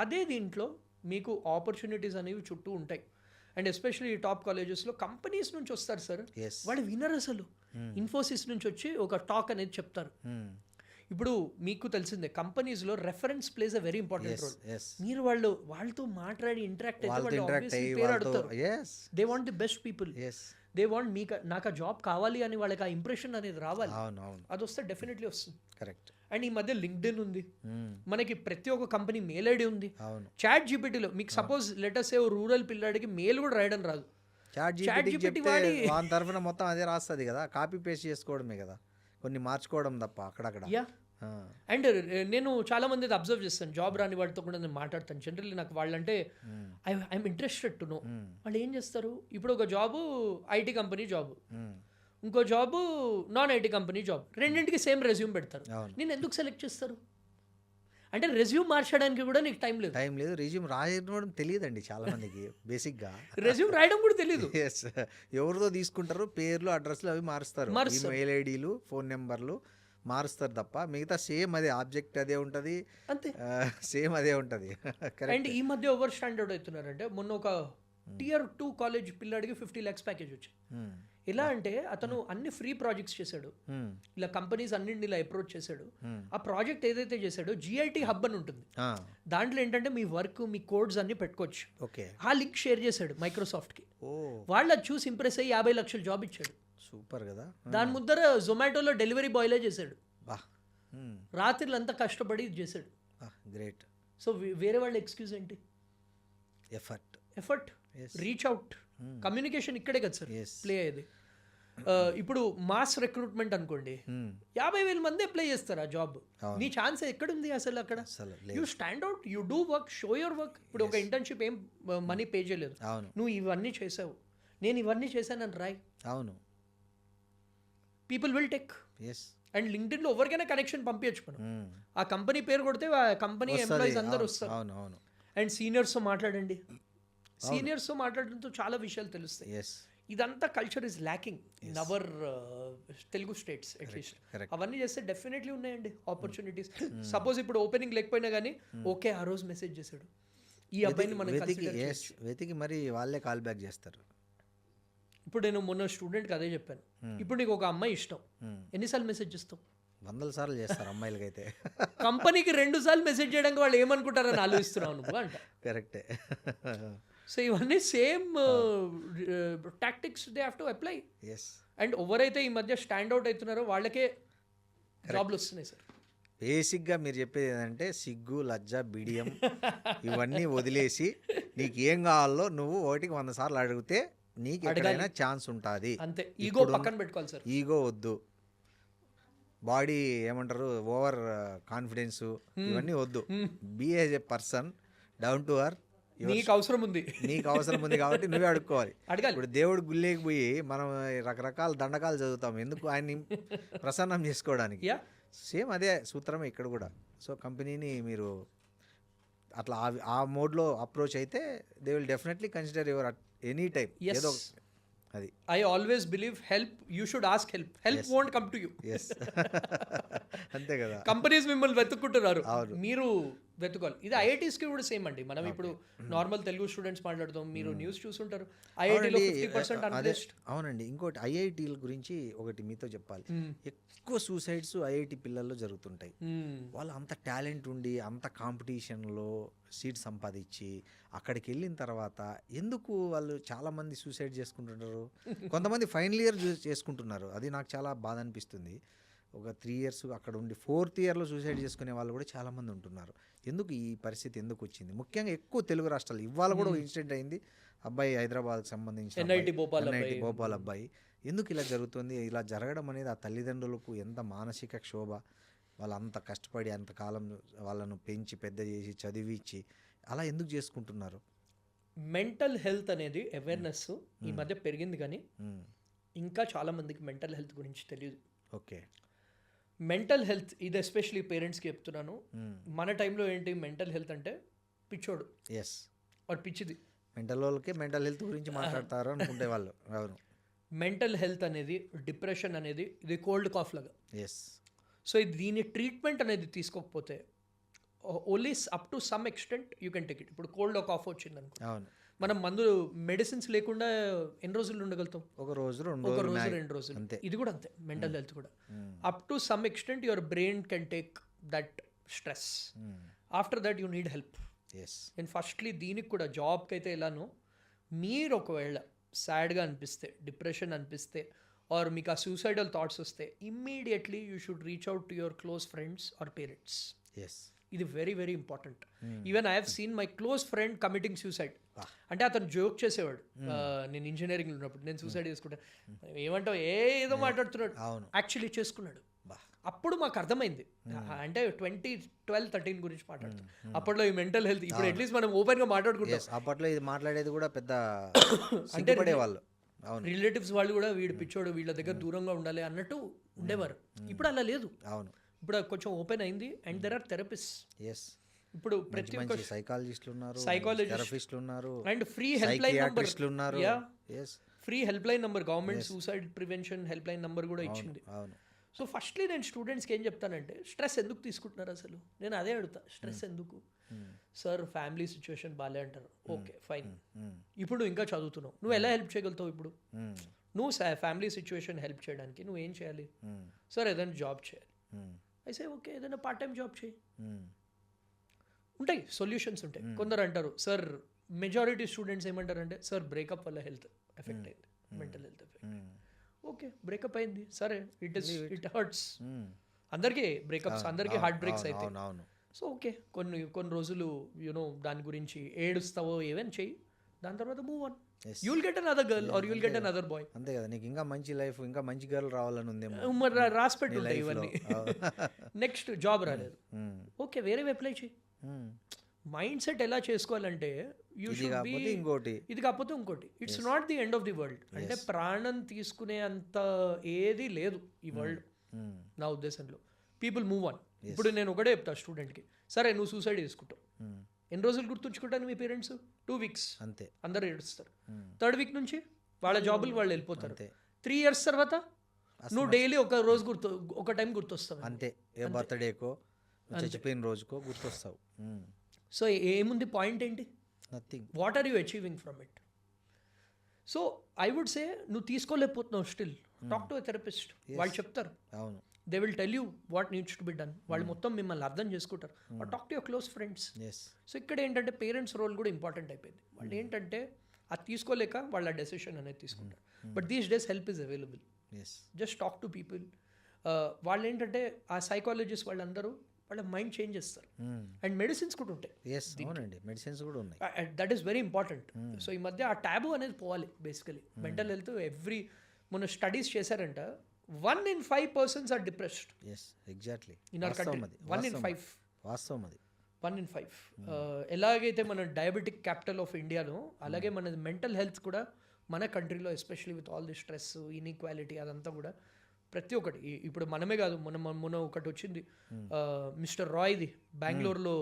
అదే దీంట్లో మీకు ఆపర్చునిటీస్ అనేవి చుట్టూ ఉంటాయి. అండ్ ఎస్పెషల్లీ ఈ టాప్ కాలేజెస్లో కంపెనీస్ నుంచి వస్తారు సార్, వాళ్ళు వినరు అసలు. ఇన్ఫోసిస్ నుంచి వచ్చి ఒక టాక్ అనేది చెప్తారు. ఇప్పుడు మీకు తెలిసిందే, కంపెనీస్లో reference plays a very important role. మీరు వాళ్ళతో మాట్లాడి ఇంటరాక్ట్ అయితే వాళ్ళు పేరు అడుగుతారు. They want the best people. They want నాకు ఆ జాబ్ కావాలి అని వాళ్ళకి ఆ ఇంప్రెషన్ అనేది రావాలి. అవును అవును అది వస్తే డెఫినెట్లీ వస్తుంది. కరెక్ట్. అండ్ ఈ మధ్య లింక్డ్ఇన్ ఉంది, మనకి ప్రతి ఒక్క కంపెనీ మెయిల్ ఐడి ఉంది. అవును. చాట్ జీపీటీలో మీకు సపోజ్ లెటర్స్ రూరల్ పిల్లాడికి మెయిల్ కూడా రాయడం రాదు, చాట్ GPT జీపీటీకి చెప్తే వాడి వాని తరఫున మొత్తం అదే రాస్తుంది కదా, కాపీ పేస్ట్ చేసుకోవడమే కదా, కొన్ని మార్చుకోవడం తప్ప అక్కడక్కడ. యా. అండ్ నేను చాలా మంది అబ్జర్వ్ చేస్తాను, జాబ్ రాని వాళ్ళతో కూడా నేను మాట్లాడతాను. జనరల్లీ నాకు వాళ్ళంటే ఐఎమ్ ఇంట్రెస్టెడ్ టు నో వాళ్ళు ఏం చేస్తారు. ఇప్పుడు ఒక జాబు ఐటీ కంపెనీ జాబు, ఇంకో job non IT company job, రెండింటికి సేమ్ రెజ్యూమ్ పెడతారు. నేను ఎందుకు సెలెక్ట్ చేస్తారు అంటే రెజ్యూమ్ మార్చడానికి కూడా నీకు టైం లేదు. రెజ్యూమ్ రాయడం తెలియదండి చాలా మందికి బేసిక్గా. రెజ్యూమ్ రాయడం కూడా తెలియదు. ఎస్, ఎవరితో తీసుకుంటారు, పేర్లు అడ్రస్లు అవి మారుస్తారు, మెయిల్ ఐడీలు ఫోన్ నెంబర్లు మారుస్తారు తప్ప మిగతా సేమ్ అదే ఆబ్జెక్ట్ అదే ఉంటుంది, అంతే సేమ్ అదే ఉంటుంది. అండ్ ఈ మధ్య ఓవర్ స్టాండర్డ్ అవుతున్నారంటే మొన్న ఒక Tier 2 కాలేజ్ పిల్లాడికి 50 lakhs ప్యాకేజ్ వచ్చింది. ఎలా అంటే అతను అన్ని ఫ్రీ ప్రాజెక్ట్స్ చేశాడు, ఇలా కంపెనీస్ అన్నింటిని ఇలా అప్రోచ్ చేశాడు. ఆ ప్రాజెక్ట్ ఏదైతే చేశాడో GIT హబ్ అని ఉంటుంది, దాంట్లో ఏంటంటే మీ వర్క్ మీ కోడ్స్ అన్ని పెట్టుకోవచ్చు. ఓకే, ఆ లింక్ షేర్ చేశాడు మైక్రోసాఫ్ట్కి. వాళ్ళు అది చూసి ఇంప్రెస్ అయ్యి 50 లక్షలు జాబ్ ఇచ్చాడు. సూపర్ కదా. దాని ముద్దర జొమాటోలో డెలివరీ బాయ్లే చేశాడు, బా రాత్రిలో అంతా కష్టపడి ఇది చేశాడు. గ్రేట్. సో వేరే వాళ్ళ ఎక్స్క్యూజ్ ఏంటి? ఎఫర్ట్, రీచ్ అవుట్, కమ్యూనికేషన్ ఇక్కడే కదా సార్ ప్లే అయ్యేది. ఇప్పుడు మాస్ రిక్రూట్మెంట్ అనుకోండి, 50,000 మంది అప్లై చేస్తారు ఆ జాబ్, నీ ఛాన్స్ ఎక్కడుంది అసలు అక్కడ? You stand out, you do work, show your work. ఇప్పుడు ఒక ఇంటర్న్షిప్ ఏం మనీ పే చేయలేదు, నువ్వు ఇవన్నీ చేసావు, నేను ఇవన్నీ చేశానని రాయ్. అవును, పీపుల్ విల్ టేక్. అండ్ లింక్డ్ఇన్లో ఎవరికైనా కనెక్షన్ పంపించచ్చు మనం, ఆ కంపెనీ పేరు కొడితే ఆ కంపెనీ ఎంప్లాయీస్ అందరు వస్తారు. అండ్ సీనియర్స్తో మాట్లాడండి, సీనియర్స్తో మాట్లాడడంతో చాలా విషయాలు తెలుస్తాయి. ఇదంతా culture is lacking in our Telugu states at least. అవన్నీ చేస్తే డెఫినెట్లీ ఉన్నాయండి ఆపర్చునిటీస్. సపోజ్ ఇప్పుడు ఓపెనింగ్ లేకపోయినా కానీ ఓకే ఆ రోజు మెసేజ్ చేశాడు, ఈ అబ్బాయిని మనం వెతికి మరి వాళ్ళే కాల్ బ్యాక్ చేస్తారు. ఇప్పుడు నేను మొన్న స్టూడెంట్కి అదే చెప్పాను, ఇప్పుడు నీకు ఒక అమ్మాయి ఇష్టం, ఎన్నిసార్లు మెసేజ్ చేస్తావు? 100 సార్లు చేస్తారు అమ్మాయిలకైతే. కంపెనీకి 2 సార్లు మెసేజ్ చేయడానికి వాళ్ళు ఏమనుకుంటారని ఆలోచిస్తున్నావు నువ్వు అంట. కరెక్టే. సో ఇవన్నీ same tactics they have to apply. And ఎవరైతే ఈ మధ్య స్టాండ్ అవుట్ అవుతున్నారో వాళ్ళకే జాబ్లు వస్తున్నాయి సార్. బేసిక్గా మీరు చెప్పేది ఏంటంటే సిగ్గు, లజ్జ, బిడియం ఇవన్నీ వదిలేసి నీకు ఏం కావాలో నువ్వు 100 సార్లు అడిగితే నీకు ఎక్కడైనా ఛాన్స్ ఉంటుంది. అంతే, ఈగో పక్కన పెట్టుకోవాలి సార్. ఈగో వద్దు, బాడీ ఏమంటారు ఓవర్ కాన్ఫిడెన్స్ ఇవన్నీ వద్దు. Be as a person down to earth. నీకు అవసరం ఉంది కాబట్టి నువ్వే అడుక్కోవాలి. ఇప్పుడు దేవుడు గుళ్ళేకి పోయి మనం రకరకాల దండకాలు చదువుతాం ఎందుకు? ఆయన్ని ప్రసన్నం చేసుకోవడానికి. సేమ్ అదే సూత్రమే ఇక్కడ కూడా. సో కంపెనీని మీరు అట్లా ఆ మోడ్లో అప్రోచ్ అయితే they will definitely consider your any time. ఏదో అది I always believe help you should ask help, help won't come to you. అంతే కదా, కంపెనీస్ మిమ్మల్ని వెతుక్కుంటున్నారు, మీరు వెతుకోవాలి. ఇది ఐఐటీస్కి కూడా సేమ్ అండి. మనం ఇప్పుడు నార్మల్ తెలుగు స్టూడెంట్స్ మాట్లాడుతాం, మీరు న్యూస్ చూసుంటారు ఐఐటీలో 50% అన్ప్లేస్డ్. అవునండి. ఇంకోటి ఐఐటీల గురించి ఒకటి మీతో చెప్పాలి. ఎక్కువ సూసైడ్స్ ఐఐటి పిల్లల్లో జరుగుతుంటాయి. వాళ్ళు అంత టాలెంట్ ఉండి అంత కాంపిటీషన్లో సీట్ సంపాదించి అక్కడికి వెళ్ళిన తర్వాత ఎందుకు వాళ్ళు చాలామంది సూసైడ్ చేసుకుంటుంటారు? కొంతమంది ఫైనల్ ఇయర్ చేసుకుంటున్నారు, అది నాకు చాలా బాధ అనిపిస్తుంది. ఒక 3 years అక్కడ ఉండి 4th yearలో సూసైడ్ చేసుకునే వాళ్ళు కూడా చాలామంది ఉంటున్నారు. ఎందుకు ఈ పరిస్థితి ఎందుకు వచ్చింది? ముఖ్యంగా ఎక్కువ తెలుగు రాష్ట్రాలు. ఇవాళ కూడా ఇన్సిడెంట్ అయింది, అబ్బాయి హైదరాబాద్కి సంబంధించిన NIT భోపాల్ అబ్బాయి. ఎందుకు ఇలా జరుగుతుంది? ఇలా జరగడం అనేది ఆ తల్లిదండ్రులకు ఎంత మానసిక క్షోభ. వాళ్ళు అంత కష్టపడి అంతకాలం వాళ్ళను పెంచి పెద్ద చేసి చదివించి అలా ఎందుకు చేసుకుంటున్నారు? మెంటల్ హెల్త్ అనేది అవేర్నెస్ ఈ మధ్య పెరిగింది, కానీ ఇంకా చాలా మందికి మెంటల్ హెల్త్ గురించి తెలియదు. ఓకే, మెంటల్ హెల్త్ ఇది ఎస్పెషలీ పేరెంట్స్కి చెప్తున్నాను. మన టైంలో ఏంటి మెంటల్ హెల్త్ అంటే పిచ్చోడు, వాడు పిచ్చిది. మెంటల్ వాళ్ళకి మెంటల్ హెల్త్ గురించి మాట్లాడతారు అనుకుంటే వాళ్ళు. అవును, మెంటల్ హెల్త్ అనేది డిప్రెషన్ అనేది ఇది కోల్డ్ కాఫ్ లాగా. సో దీని ట్రీట్మెంట్ అనేది తీసుకోకపోతే only up to some extent you can take it. ఇప్పుడు కోల్డ్ కాఫ్ వచ్చింది అనుకో, మనం మందులు మెడిసిన్స్ లేకుండా ఎన్ని రోజులు ఉండగలుగుతాం? ఒక రోజు 2 రోజులు. ఇది కూడా అంతే, మెంటల్ హెల్త్ కూడా up to some extent your brain can take that stress. After that you need help. నేను ఫస్ట్లీ దీనికి కూడా జాబ్కి అయితే ఎలానో, మీరు ఒకవేళ సాడ్గా అనిపిస్తే, డిప్రెషన్ అనిపిస్తే, ఆర్ మీకు ఆ సూసైడల్ థాట్స్ వస్తే immediately you should reach out to your close friends or parents. Yes. ఇది very very important. Even I have seen my close friend committing suicide. అంటే అతను జోక్ చేసేవాడు, నేను ఇంజనీరింగ్ ఉన్నప్పుడు నేను సూసైడ్ చేసుకుంటాను, ఏమంటావు ఏదో మాట్లాడుతున్నాడు, యాక్చువల్లీ చేసుకున్నాడు. అప్పుడు మాకు అర్థమైంది, అంటే 2012-13 గురించి మాట్లాడుతాం. అప్పట్లో ఈ మెంటల్ హెల్త్, ఇప్పుడు అట్లీస్ట్ మనం ఓపెన్ గా మాట్లాడుకుంటాం. అప్పట్లో ఇది మాట్లాడేది కూడా పెద్ద అంటే వాళ్ళు, రిలేటివ్స్ వాళ్ళు కూడా వీడు పిచ్చోడు, వీళ్ళ దగ్గర దూరంగా ఉండాలి అన్నట్టు ఉండేవారు. ఇప్పుడు అలా లేదు. అవును, ఇప్పుడు కొంచెం ఓపెన్ అయింది. And there are therapist. Yes. ఇప్పుడు ప్రతి ఒక్క సైకాలజిస్టులు ఉన్నారు, సైకాలజిస్టులు ఉన్నారు, and free helpline number ఉన్నారు. Free helpline number, government suicide prevention helpline number కూడా ఇచ్చింది. అవును. సో ఫస్ట్లీ నేను స్టూడెంట్స్కి ఏం చెప్తానంటే, స్ట్రెస్ ఎందుకు తీసుకుంటున్నారు అసలు? నేను అదే అడుగుతా, స్ట్రెస్ ఎందుకు? సార్ ఫ్యామిలీ సిచ్యువేషన్ బాగాలే అంటారు. ఓకే ఫైన్, ఇప్పుడు ఇంకా చదువుతున్నావు, నువ్వు ఎలా హెల్ప్ చేయగలుగుతావు? ఇప్పుడు నువ్వు ఫ్యామిలీ సిచ్యువేషన్ హెల్ప్ చేయడానికి నువ్వు ఏం చేయాలి? సార్ ఏదైనా జాబ్ చేయాలి. అయితే ఓకే, ఏదైనా పార్ట్ టైం జాబ్ చేయి. ఉంటాయి సొల్యూషన్స్ ఉంటాయి. కొందరు అంటారు, సార్ మెజారిటీ స్టూడెంట్స్ ఏమంటారంటే, సార్ బ్రేకప్ వల్ల హెల్త్ ఎఫెక్ట్ అయింది, mental health effect. Okay, breakup అయింది, సరే, ఇట్ హర్ట్స్. అందరికీ బ్రేకప్స్, అందరికీ హార్ట్ బ్రేక్స్ అయితే. సో ఓకే, కొన్ని రోజులు యూనో దాని గురించి ఏడుస్తావో ఏమైనా చెయ్యి, దాని తర్వాత move on. You'll get another girl or you'll get another bye. అంతే కదా, నీకు ఇంకా మంచి లైఫ్, ఇంకా మంచి గర్ల్ రావాలని ఉందేమో, మరి రాసి పెట్టుంటాయి ఇవన్నీ. నెక్స్ట్ జాబ్ రాలేదు, ఓకే వేరే అప్లై చేయి. మైండ్ సెట్ ఎలా చేసుకోవాలంటే, యూ షుడ్ బి ఇంకోటి, ఇది కాకపోతే ఇంకోటి. It's not the end of the world. అంటే ప్రాణం తీసుకునే అంత ఏది లేదు ఈ వరల్డ్ నా ఉద్దేశంలో. People move on. ఇప్పుడు నేను ఒకటే చెప్తా స్టూడెంట్కి, సరే నువ్వు సూసైడ్ చేసుకుంటావు, ఎన్ని రోజులు గుర్తుంచుకుంటాను మీ పేరెంట్స్? 2 weeks అంతే, అందరు ఏడుస్తారు. 3rd week నుంచి వాళ్ళ జాబులు వాళ్ళు వెళ్ళిపోతారు. 3 years తర్వాత నువ్వు డైలీ ఒక టైం గుర్తొస్తావు అంతే. ఏ బర్త్డేకో, చచ్చిపోయిన రోజుకో గుర్తొస్తావు. సో ఏముంది, పాయింట్ ఏంటి? Nothing. What are you achieving from it? So I would say, నువ్వు తీసుకోలేకపోతున్నావు, still talk to a therapist. వాళ్ళు చెప్తారు, అవును, they will tell you what needs to be done. వాళ్ళు మొత్తం మిమ్మల్ని అర్థం చేసుకుంటారు. Talk to your close friends. So ఇక్కడ ఏంటంటే పేరెంట్స్ రోల్ కూడా ఇంపార్టెంట్ అయిపోయింది. వాళ్ళు ఏంటంటే అది తీసుకోలేక వాళ్ళ డెసిషన్ అనేది తీసుకుంటారు. But these days help is available. Just talk to people. వాళ్ళు ఏంటంటే ఆ సైకాలజిస్ట్ వాళ్ళందరూ వాళ్ళ మైండ్ చేంజ్ చేస్తారు. అండ్ మెడిసిన్స్ కూడా ఉంటాయి. మెడిసిన్స్ కూడా ఉన్నాయి. That is very important. So ఈ మధ్య ఆ ట్యాబు అనేది పోవాలి. బేసికలీ మెంటల్ హెల్త్ మొన్న స్టడీస్ చేశారంట, 1 in 5 persons are depressed. Yes, exactly. In our country, 1 in 5. వాస్తవం అది. 1 in 5. ఎలాగైతే మన డయాబెటిక్ క్యాపిటల్ ఆఫ్ ఇండియాలో, అలాగే మన మెంటల్ హెల్త్ కూడా మన కంట్రీలో, especially with all the stress, inequality, అదంతా కూడా ప్రతి ఒక్కటి. ఇప్పుడు మనమే కాదు, మొన్న ఒకటి వచ్చింది, మిస్టర్ రాయ్ది బెంగళూరులో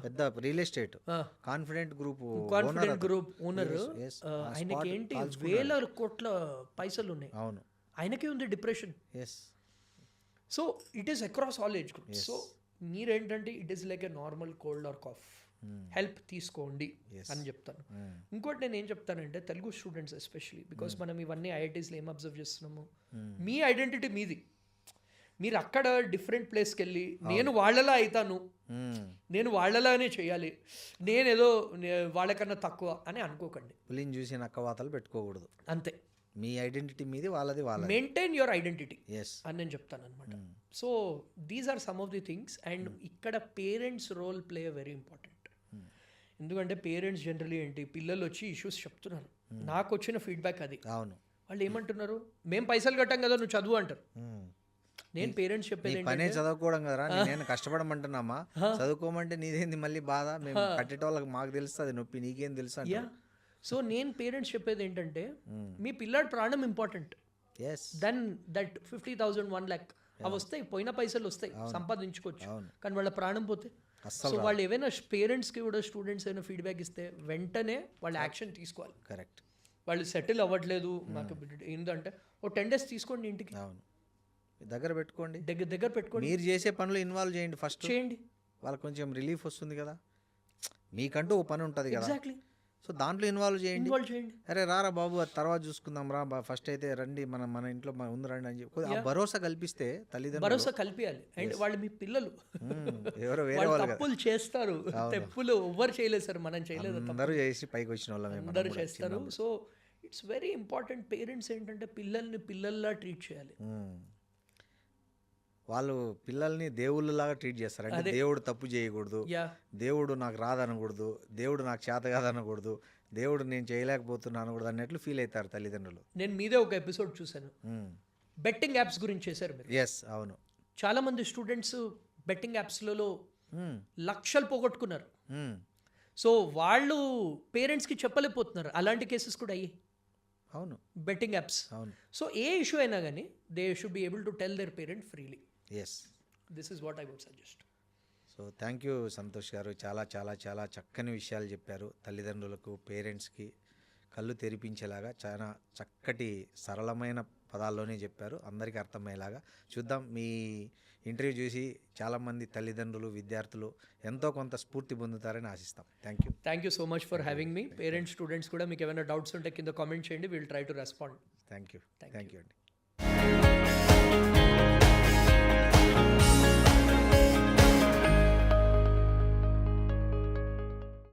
పెద్ద real estate confident group owner. ఆయనకి ఏంటి వేల కోట్ల పైసలు ఉన్నాయి. అవును, ఆయనకే ఉంది depression. So it is across all age groups. So మీరేంటంటే it is like a normal cold or cough, help తీసుకోండి అని చెప్తాను. ఇంకోటి నేను ఏం చెప్తానంటే, తెలుగు స్టూడెంట్స్ ఎస్పెషలీ, బికాస్ మనం ఇవన్నీ ఐఐటీస్లో ఏం అబ్జర్వ్ చేస్తున్నాము, మీ ఐడెంటిటీ మీది. మీరు అక్కడ డిఫరెంట్ ప్లేస్కి వెళ్ళి నేను వాళ్ళలా అవుతాను, నేను వాళ్ళలానే చేయాలి, నేనేదో వాళ్ళకన్నా తక్కువ అని అనుకోకండి. పులిని చూసి నక్కవాతలు పెట్టుకోకూడదు. అంతే, మీ ఐడెంటిటీ మీది, వాళ్ళది వాళ్ళది. మెయింటైన్ యువర్ ఐడెంటిటీ అని నేను చెప్తాను అనమాట. So these are some of the things. And ఇక్కడ parents role play very important. ఎందుకంటే పేరెంట్స్ జనరలీ ఏంటి, పిల్లలు వచ్చి ఇష్యూస్ చెప్తున్నారు, నాకు వచ్చిన ఫీడ్బ్యాక్ అది. అవును, వాళ్ళు ఏమంటున్నారు, మేము పైసలు కట్టాం కదా నువ్వు చదువు అంటారు. నేను పేరెంట్స్ చెప్పేది పనే చదువుకోవడం కదా, నేను కష్టపడమంటున్నామా, చదువుకోమంటే నీదేంది మళ్ళీ బాధ, మేము కట్టేటోళ్ళకి మాకు తెలుస్తుంది నొప్పి, నీకేం తెలుసు. సో నేను పేరెంట్స్ చెప్పేది ఏంటంటే, మీ పిల్లాడి ప్రాణం ఇంపార్టెంట్ దెన్ దట్ 50,000 1 lakh అవి వస్తాయి, పోయిన పైసలు వస్తాయి, సంపాదించుకోవచ్చు. కానీ వాళ్ళ ప్రాణం పోతే, సో వాళ్ళు ఏవైనా పేరెంట్స్కి కూడా స్టూడెంట్స్ ఏమైనా ఫీడ్బ్యాక్ ఇస్తే వెంటనే వాళ్ళు యాక్షన్ తీసుకోవాలి. కరెక్ట్. వాళ్ళు సెటిల్ అవ్వట్లేదు నాకు ఏంటంటే, 10 days తీసుకోండి ఇంటికి, దగ్గర పెట్టుకోండి, దగ్గర పెట్టుకోండి, మీరు చేసే పనులు ఇన్వాల్వ్ చేయండి, ఫస్ట్ చేయండి, వాళ్ళకి కొంచెం రిలీఫ్ వస్తుంది కదా. మీకంటూ ఓ పని ఉంటుంది కదా. ఎగ్జాక్ట్లీ. సో దాంట్లో ఇన్వాల్వ్ చేయండి. ఇన్వాల్వ్ చేయండి. అరే రారా బాబు అది తర్వాత చూసుకుందాం రా ఫస్ట్ అయితే రండి మన ఇంట్లో ముందు రండి అని చెప్పి ఆ భరోసా కల్పిస్తే తల్లిదండ్రులు భరోసా కల్పించాలి. అండ్ వాళ్ళు మీ పిల్లలు, ఎవరో వేరే వాళ్ళు వాళ్ళు కదా, తప్పులు చేస్తారు. తప్పులు ఎవ్వరు చేయలేదు సార్, మనం చేయలేదు. అందరూ చేసి పైకి వచ్చిన వాళ్ళమే మనం అందరూ కూడా చేస్తారు. So it's very important. Parents ఏంటంటే పిల్లల్ని పిల్లల్లా ట్రీట్ చేయాలి. వాళ్ళు పిల్లల్ని దేవుళ్ళలాగా ట్రీట్ చేస్తారు. అంటే దేవుడు తప్పు చేయకూడదు, దేవుడు నాకు రాదనకూడదు, దేవుడు నాకు చేత కాదనకూడదు, దేవుడు నేను చేయలేకపోతున్నాను అనకూడదు అన్నట్లు ఫీల్ అవుతారు తల్లిదండ్రులు. నేను మీదే ఒక ఎపిసోడ్ చూశాను, బెట్టింగ్ యాప్స్ గురించి చేశారు మీరు. ఎస్, అవును. చాలా మంది స్టూడెంట్స్ బెట్టింగ్ యాప్స్లలో లక్షలు పోగొట్టుకున్నారు. సో వాళ్ళు పేరెంట్స్కి చెప్పలేకపోతున్నారు. అలాంటి కేసెస్ కూడా అయ్యాయి. అవును, బెట్టింగ్ యాప్స్. అవును. సో ఏ ఇష్యూ అయినా కానీ they should be able to tell their parent freely. Yes, this is what I would suggest. So thank you Santosh garu, చాలా చాలా చాలా చక్కని విషయాలు చెప్పారు. తల్లిదండ్రులకు పేరెంట్స్కి కళ్ళు తెరిపించేలాగా చాలా చక్కటి సరళమైన పదాల్లోనే చెప్పారు, అందరికీ అర్థమయ్యేలాగా. చూద్దాం, మీ ఇంటర్వ్యూ చూసి చాలామంది తల్లిదండ్రులు విద్యార్థులు ఎంతో కొంత స్ఫూర్తి పొందుతారని ఆశిస్తాం. Thank you so much for having me. Parents students కూడా మీకు ఏమైనా డౌట్స్ ఉంటే కింద కామెంట్ చేయండి, will try to respond. Thank you అండి.